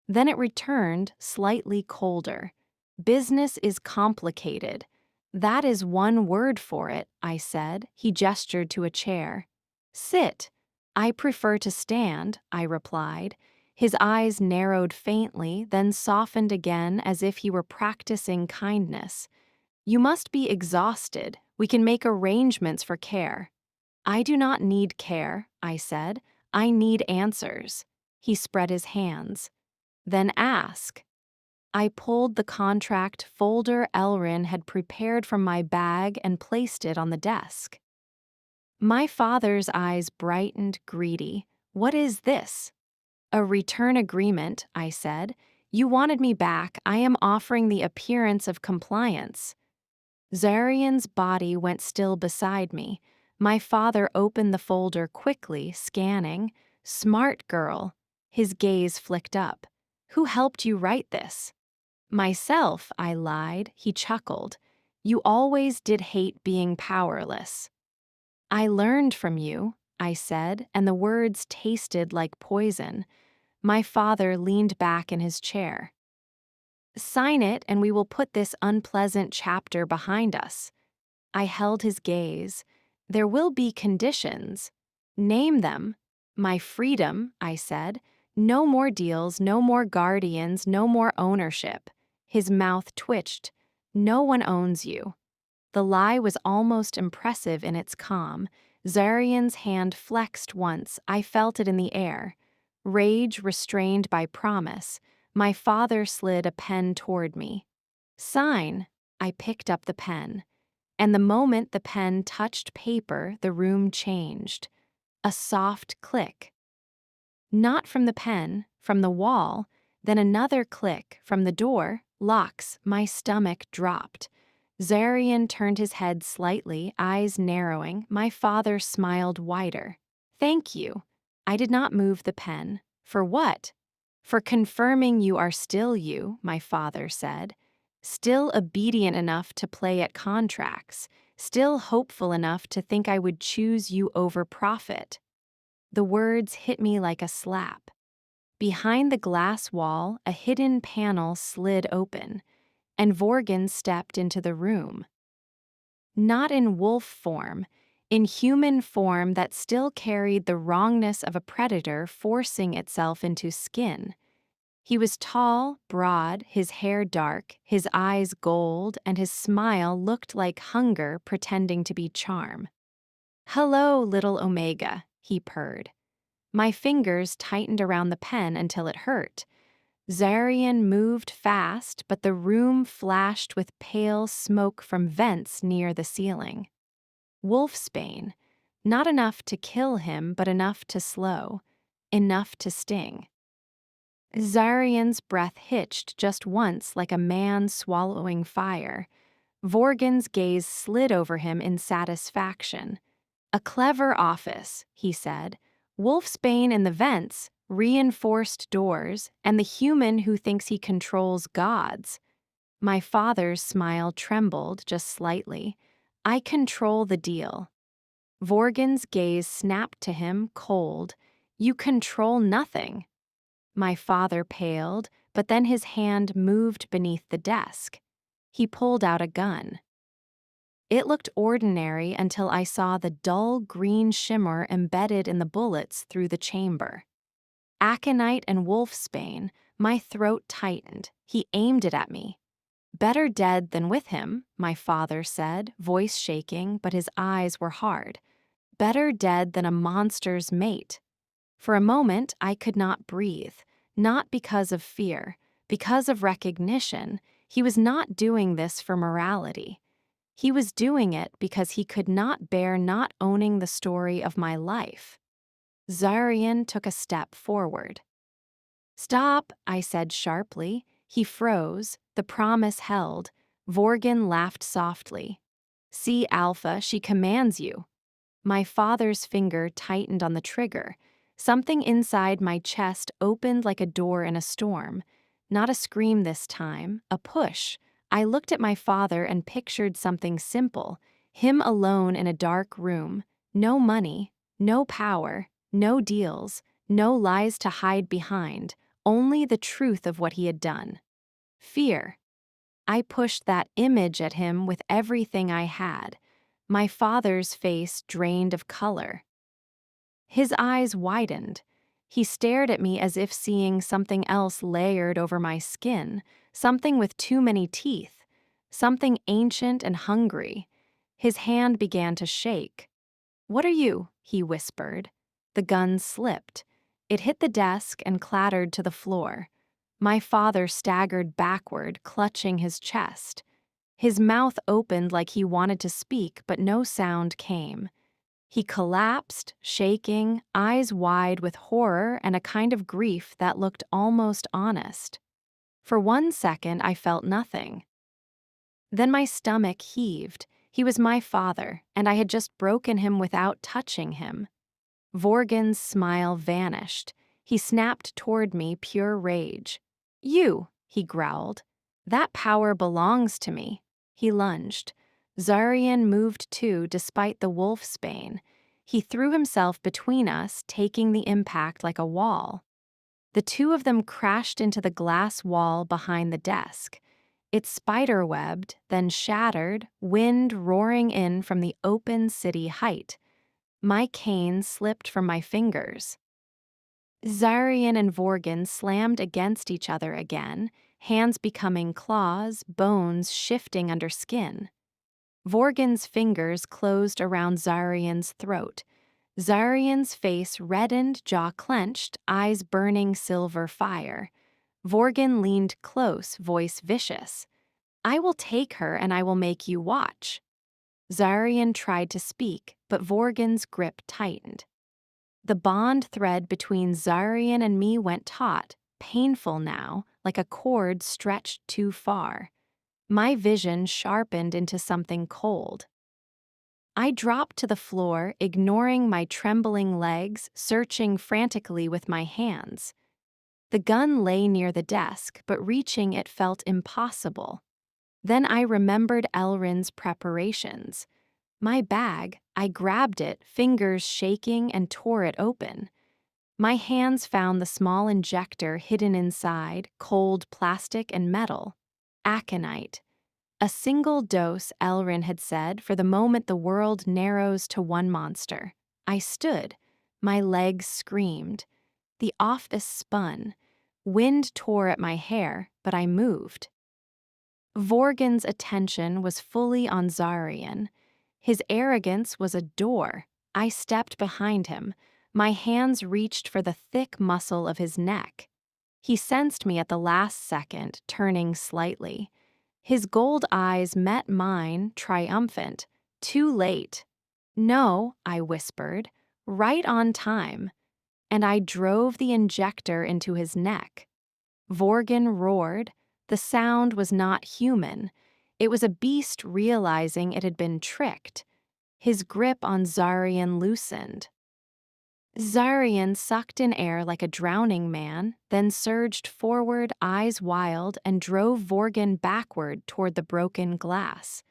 Speaker 1: Then it returned, slightly colder. "Business is complicated." "That is one word for it," I said. He gestured to a chair. "Sit." "I prefer to stand," I replied. His eyes narrowed faintly, then softened again as if he were practicing kindness. "You must be exhausted. We can make arrangements for care." "I do not need care," I said. "I need answers." He spread his hands. "Then ask." I pulled the contract folder Elrin had prepared from my bag and placed it on the desk. My father's eyes brightened, greedy. "What is this?" "A return agreement," I said. "You wanted me back. I am offering the appearance of compliance." Xaryon's body went still beside me. My father opened the folder quickly, scanning. "Smart girl." His gaze flicked up. "Who helped you write this?" "Myself," I lied. He chuckled. "You always did hate being powerless." "I learned from you," I said, and the words tasted like poison. My father leaned back in his chair. "Sign it, and we will put this unpleasant chapter behind us." I held his gaze. "There will be conditions." "Name them." "My freedom," I said. "No more deals, no more guardians, no more ownership." His mouth twitched. "No one owns you." The lie was almost impressive in its calm. Xaryon's hand flexed once. I felt it in the air. Rage restrained by promise. My father slid a pen toward me. "Sign." I picked up the pen. And the moment the pen touched paper, the room changed. A soft click. Not from the pen, from the wall, then another click from the door. Locks. My stomach dropped. Xaryon turned his head slightly, eyes narrowing. My father smiled wider. "Thank you." I did not move the pen. "For what?" "For confirming you are still you," my father said. "Still obedient enough to play at contracts. Still hopeful enough to think I would choose you over profit." The words hit me like a slap. Behind the glass wall, a hidden panel slid open, and Vorgan stepped into the room. Not in wolf form, in human form that still carried the wrongness of a predator forcing itself into skin. He was tall, broad, his hair dark, his eyes gold, and his smile looked like hunger pretending to be charm. "Hello, little Omega," he purred. My fingers tightened around the pen until it hurt. Xaryon moved fast, but the room flashed with pale smoke from vents near the ceiling. Wolfsbane. Not enough to kill him, but enough to slow. Enough to sting. Xaryon's breath hitched just once like a man swallowing fire. Vorgan's gaze slid over him in satisfaction. "A clever office," he said. "Wolfsbane in the vents, reinforced doors, and the human who thinks he controls gods." My father's smile trembled just slightly. "I control the deal." Vorgan's gaze snapped to him, cold. "You control nothing." My father paled, but then his hand moved beneath the desk. He pulled out a gun. It looked ordinary until I saw the dull green shimmer embedded in the bullets through the chamber. Aconite and wolfsbane, my throat tightened. He aimed it at me. "Better dead than with him," my father said, voice shaking, but his eyes were hard. "Better dead than a monster's mate." For a moment, I could not breathe, not because of fear, because of recognition. He was not doing this for morality. He was doing it because he could not bear not owning the story of my life. Xaryon took a step forward. "Stop," I said sharply. He froze. The promise held. Vorgan laughed softly. "See, Alpha, she commands you." My father's finger tightened on the trigger. Something inside my chest opened like a door in a storm. Not a scream this time, a push. I looked at my father and pictured something simple. Him alone in a dark room. No money, no power, no deals, no lies to hide behind. Only the truth of what he had done. Fear. I pushed that image at him with everything I had. My father's face drained of color. His eyes widened. He stared at me as if seeing something else layered over my skin, something with too many teeth, something ancient and hungry. His hand began to shake. "What are you?" he whispered. The gun slipped. It hit the desk and clattered to the floor. My father staggered backward, clutching his chest. His mouth opened like he wanted to speak, but no sound came. He collapsed, shaking, eyes wide with horror and a kind of grief that looked almost honest. For 1 second, I felt nothing. Then my stomach heaved. He was my father, and I had just broken him without touching him. Vorgan's smile vanished. He snapped toward me, pure rage. "You," he growled. "That power belongs to me." He lunged. Xaryon moved too, despite the wolfsbane. He threw himself between us, taking the impact like a wall. The two of them crashed into the glass wall behind the desk. It spider-webbed, then shattered, wind roaring in from the open city height. My cane slipped from my fingers. Xaryon and Vorgan slammed against each other again, hands becoming claws, bones shifting under skin. Vorgan's fingers closed around Xaryon's throat. Xaryon's face reddened, jaw clenched, eyes burning silver fire. Vorgan leaned close, voice vicious. "I will take her and I will make you watch." Xaryon tried to speak, but Vorgan's grip tightened. The bond thread between Xaryon and me went taut, painful now, like a cord stretched too far. My vision sharpened into something cold. I dropped to the floor, ignoring my trembling legs, searching frantically with my hands. The gun lay near the desk, but reaching it felt impossible. Then I remembered Elrin's preparations. My bag, I grabbed it, fingers shaking, and tore it open. My hands found the small injector hidden inside, cold plastic and metal. Aconite. A single dose, Elrin had said, for the moment the world narrows to one monster. I stood. My legs screamed. The office spun. Wind tore at my hair, but I moved. Vorgan's attention was fully on Xaryon. His arrogance was a door. I stepped behind him. My hands reached for the thick muscle of his neck. He sensed me at the last second, turning slightly. His gold eyes met mine, triumphant. Too late. "No," I whispered, "right on time." And I drove the injector into his neck. Vorgan roared. The sound was not human. It was a beast realizing it had been tricked. His grip on Xaryon loosened. Xaryon sucked in air like a drowning man, then surged forward, eyes wild, and drove Vorgan backward toward the broken glass.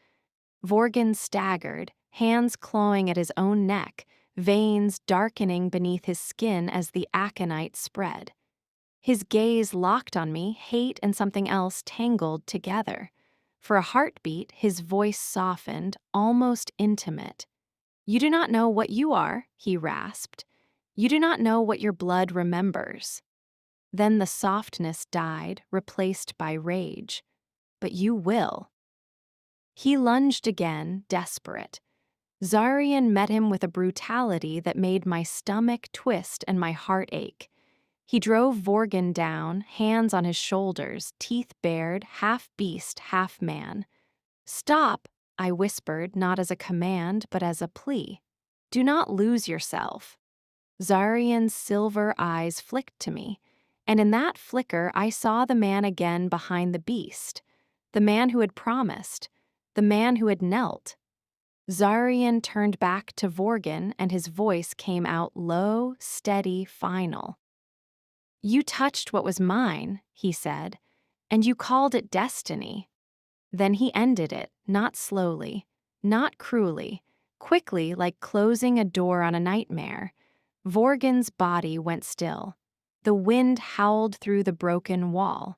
Speaker 1: Vorgan staggered, hands clawing at his own neck, veins darkening beneath his skin as the aconite spread. His gaze locked on me, hate and something else tangled together. For a heartbeat, his voice softened, almost intimate. "You do not know what you are," he rasped. "You do not know what your blood remembers." Then the softness died, replaced by rage. "But you will." He lunged again, desperate. Xaryon met him with a brutality that made my stomach twist and my heart ache. He drove Vorgan down, hands on his shoulders, teeth bared, half beast, half man. "Stop," I whispered, not as a command, but as a plea. "Do not lose yourself." Xaryon's silver eyes flicked to me, and in that flicker I saw the man again behind the beast, the man who had promised, the man who had knelt. Xaryon turned back to Vorgan, and his voice came out low, steady, final. "You touched what was mine," he said, "and you called it destiny." Then he ended it, not slowly, not cruelly, quickly like closing a door on a nightmare. Vorgan's body went still. The wind howled through the broken wall.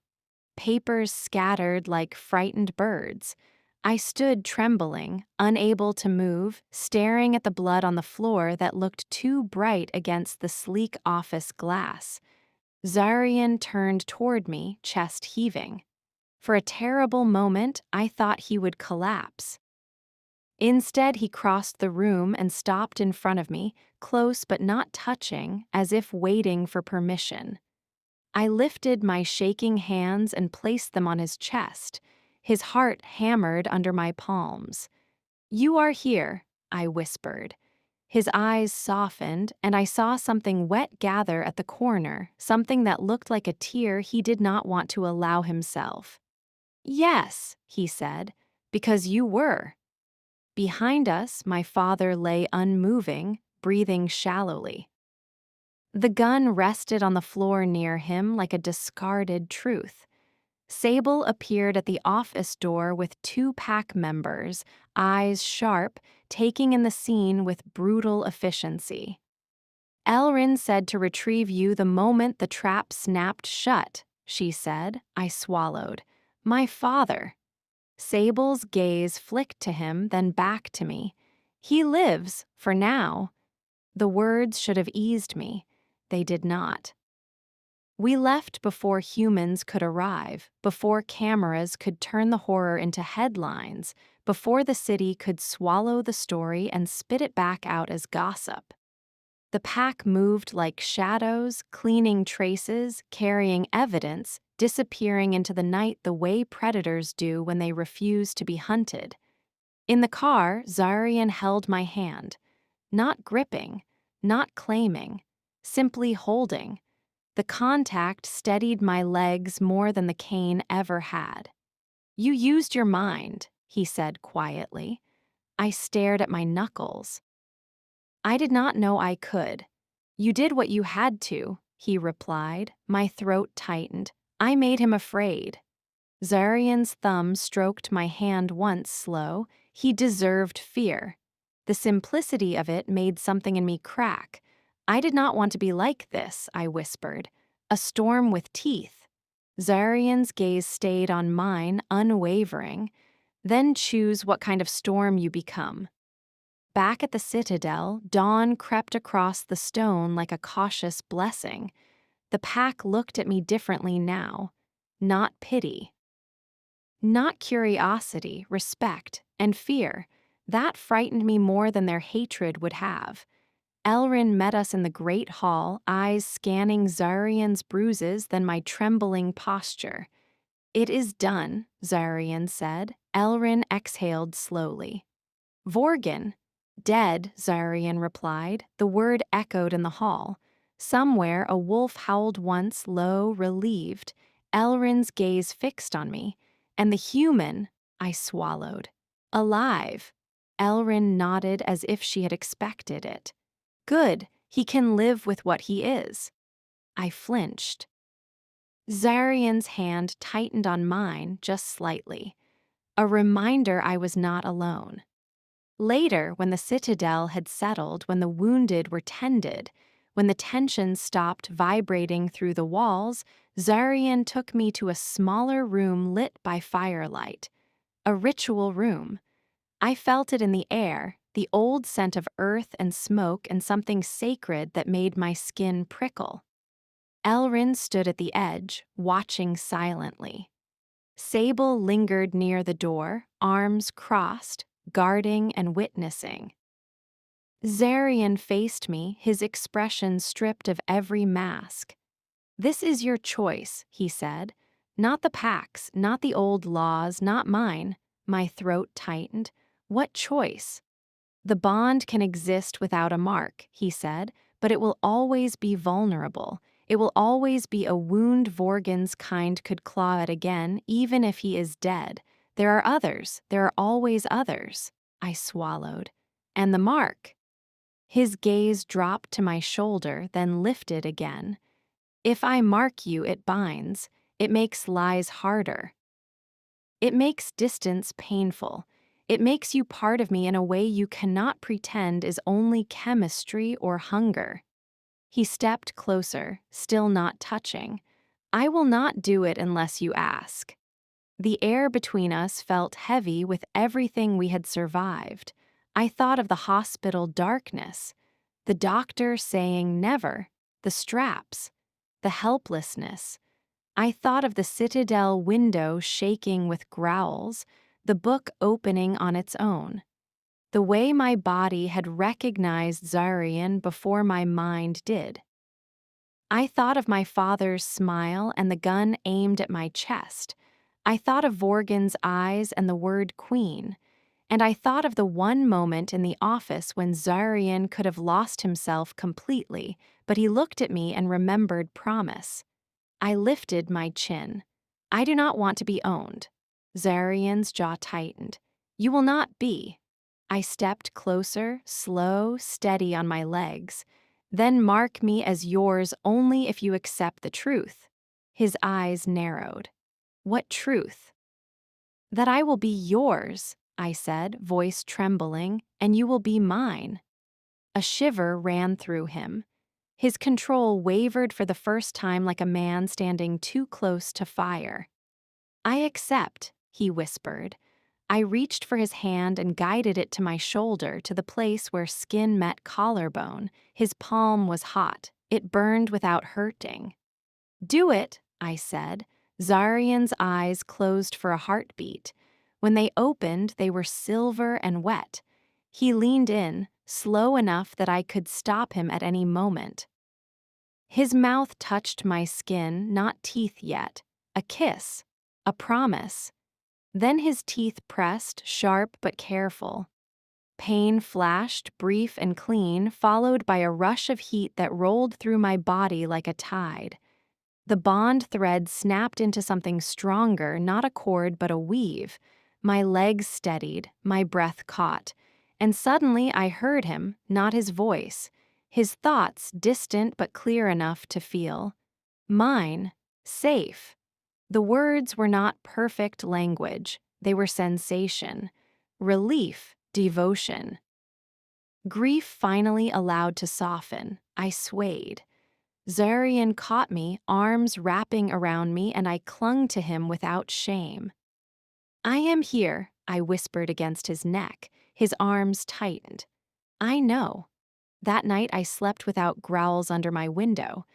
Speaker 1: Papers scattered like frightened birds. I stood trembling, unable to move, staring at the blood on the floor that looked too bright against the sleek office glass. Xaryon turned toward me, chest heaving. For a terrible moment, I thought he would collapse. Instead, he crossed the room and stopped in front of me, close but not touching, as if waiting for permission. I lifted my shaking hands and placed them on his chest. His heart hammered under my palms. "You are here," I whispered. His eyes softened, and I saw something wet gather at the corner, something that looked like a tear he did not want to allow himself. "Yes," he said, "because you were." Behind us, my father lay unmoving, breathing shallowly. The gun rested on the floor near him like a discarded truth. Sable appeared at the office door with 2 pack members, eyes sharp, taking in the scene with brutal efficiency. "Elrin said to retrieve you the moment the trap snapped shut," she said. I swallowed. "My father." Sable's gaze flicked to him, then back to me. "He lives, for now." The words should have eased me. They did not. We left before humans could arrive, before cameras could turn the horror into headlines, before the city could swallow the story and spit it back out as gossip. The pack moved like shadows, cleaning traces, carrying evidence, disappearing into the night the way predators do when they refuse to be hunted. In the car, Xaryon held my hand, not gripping, not claiming, simply holding. The contact steadied my legs more than the cane ever had. "You used your mind," he said quietly. I stared at my knuckles. "I did not know I could." "You did what you had to," he replied. My throat tightened. "I made him afraid." Xaryon's thumb stroked my hand once slow. He deserved fear. The simplicity of it made something in me crack. "I did not want to be like this," I whispered. "A storm with teeth." Xaryon's gaze stayed on mine, unwavering. "Then choose what kind of storm you become." Back at the Citadel, dawn crept across the stone like a cautious blessing. The pack looked at me differently now. Not pity. Not curiosity, respect, and fear. That frightened me more than their hatred would have. Elrin met us in the great hall, eyes scanning Xaryon's bruises than my trembling posture. "It is done," Xaryon said. Elrin exhaled slowly. "Vorgan." "Dead," Xaryon replied. The word echoed in the hall. Somewhere a wolf howled once, low, relieved. Elrin's gaze fixed on me, and the human, I swallowed. Alive. Elrin nodded as if she had expected it. Good, he can live with what he is. I flinched. Xaryon's hand tightened on mine just slightly, a reminder I was not alone. Later, when the citadel had settled, when the wounded were tended, when the tension stopped vibrating through the walls, Xaryon took me to a smaller room lit by firelight. A ritual room. I felt it in the air, the old scent of earth and smoke and something sacred that made my skin prickle. Elrin stood at the edge, watching silently. Sable lingered near the door, arms crossed, guarding and witnessing. Xaryon faced me, his expression stripped of every mask. "This is your choice," he said. "Not the Pax, not the old laws, not mine." My throat tightened. "What choice?" "The bond can exist without a mark," he said, "but it will always be vulnerable. It will always be a wound Vorgan's kind could claw at again, even if he is dead. There are others. There are always others." I swallowed. "And the mark?" His gaze dropped to my shoulder, then lifted again. "If I mark you, it binds. It makes lies harder. It makes distance painful. It makes you part of me in a way you cannot pretend is only chemistry or hunger." He stepped closer, still not touching. "I will not do it unless you ask." The air between us felt heavy with everything we had survived. I thought of the hospital darkness, the doctor saying never, the straps, the helplessness. I thought of the citadel window shaking with growls, the book opening on its own. The way my body had recognized Xaryon before my mind did. I thought of my father's smile and the gun aimed at my chest. I thought of Vorgan's eyes and the word queen. And I thought of the one moment in the office when Xaryon could have lost himself completely, but he looked at me and remembered promise. I lifted my chin. "I do not want to be owned." Xaryon's jaw tightened. "You will not be." I stepped closer, slow, steady on my legs. "Then mark me as yours only if you accept the truth." His eyes narrowed. "What truth?" "That I will be yours," I said, voice trembling, "and you will be mine." A shiver ran through him. His control wavered for the first time like a man standing too close to fire. "I accept," he whispered. I reached for his hand and guided it to my shoulder, to the place where skin met collarbone. His palm was hot. It burned without hurting. "Do it," I said. Xaryon's eyes closed for a heartbeat. When they opened, they were silver and wet. He leaned in, slow enough that I could stop him at any moment. His mouth touched my skin, not teeth yet. A kiss. A promise. Then his teeth pressed, sharp but careful. Pain flashed, brief and clean, followed by a rush of heat that rolled through my body like a tide. The bond thread snapped into something stronger, not a cord but a weave. My legs steadied, my breath caught. And suddenly I heard him, not his voice. His thoughts, distant but clear enough to feel. Mine. Safe. The words were not perfect language. They were sensation. Relief. Devotion. Grief finally allowed to soften. I swayed. Xaryon caught me, arms wrapping around me, and I clung to him without shame. "I am here," I whispered against his neck. His arms tightened. "I know." That night I slept without growls under my window.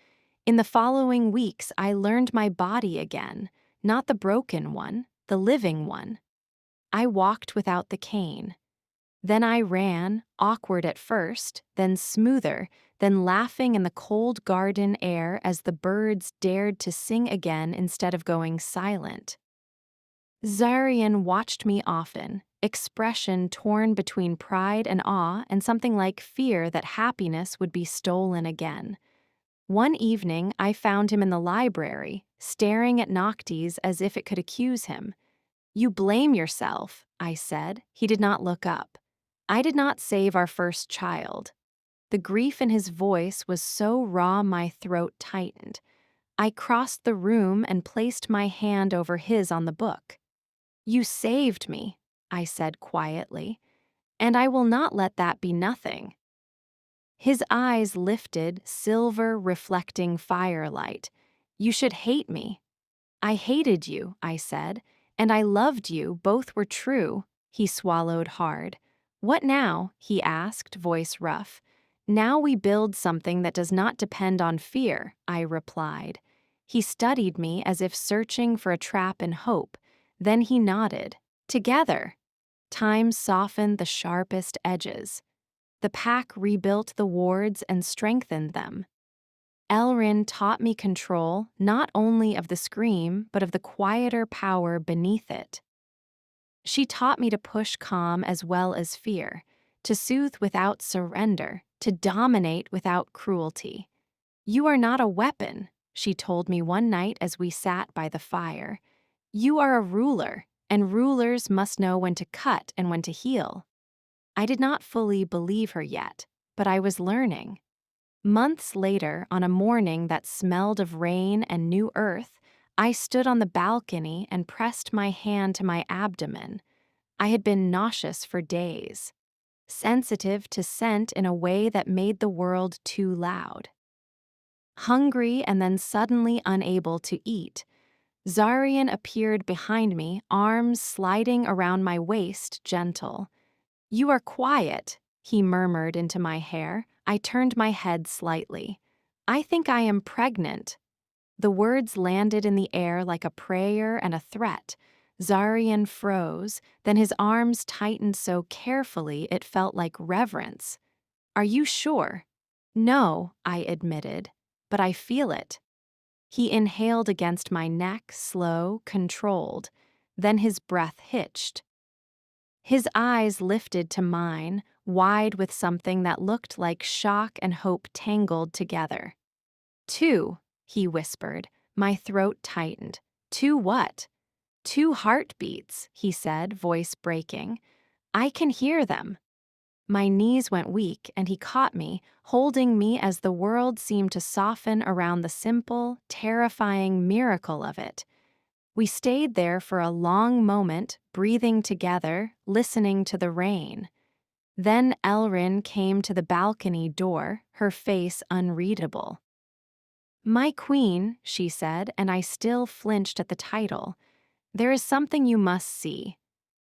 Speaker 1: In the following weeks I learned my body again, not the broken one, the living one. I walked without the cane. Then I ran, awkward at first, then smoother, then laughing in the cold garden air as the birds dared to sing again instead of going silent. Xaryon watched me often, expression torn between pride and awe and something like fear that happiness would be stolen again. One evening, I found him in the library, staring at Noctis as if it could accuse him. "You blame yourself," I said. He did not look up. "I did not save our first child." The grief in his voice was so raw my throat tightened. I crossed the room and placed my hand over his on the book. "You saved me," I said quietly, "and I will not let that be nothing." His eyes lifted, silver reflecting firelight. "You should hate me." "I hated you," I said, "and I loved you, both were true." He swallowed hard. "What now?" he asked, voice rough. "Now we build something that does not depend on fear," I replied. He studied me as if searching for a trap in hope. Then he nodded. "Together." Time softened the sharpest edges. The pack rebuilt the wards and strengthened them. Elrin taught me control not only of the scream, but of the quieter power beneath it. She taught me to push calm as well as fear, to soothe without surrender, to dominate without cruelty. "You are not a weapon," she told me one night as we sat by the fire. "You are a ruler, and rulers must know when to cut and when to heal." I did not fully believe her yet, but I was learning. Months later, on a morning that smelled of rain and new earth, I stood on the balcony and pressed my hand to my abdomen. I had been nauseous for days, sensitive to scent in a way that made the world too loud. Hungry and then suddenly unable to eat. Xaryon appeared behind me, arms sliding around my waist, gentle. "You are quiet," he murmured into my hair. I turned my head slightly. "I think I am pregnant." The words landed in the air like a prayer and a threat. Xaryon froze, then his arms tightened so carefully it felt like reverence. "Are you sure?" "No," I admitted, "but I feel it." He inhaled against my neck, slow, controlled. Then his breath hitched. His eyes lifted to mine, wide with something that looked like shock and hope tangled together. "Two," he whispered. My throat tightened. "Two what?" "Two heartbeats," he said, voice breaking. "I can hear them." My knees went weak, and he caught me, holding me as the world seemed to soften around the simple, terrifying miracle of it. We stayed there for a long moment, breathing together, listening to the rain. Then Elrin came to the balcony door, her face unreadable. "My queen," she said, and I still flinched at the title. "There is something you must see."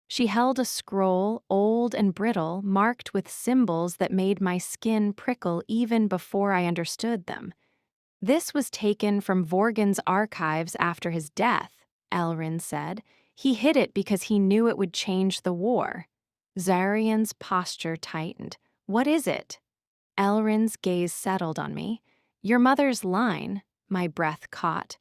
Speaker 1: She held a scroll, old and brittle, marked with symbols that made my skin prickle even before I understood them. "This was taken from Vorgan's archives after his death," Elrin said. "He hid it because he knew it would change the war." Xaryon's posture tightened. "What is it?" Elrin's gaze settled on me. "Your mother's line," my breath caught.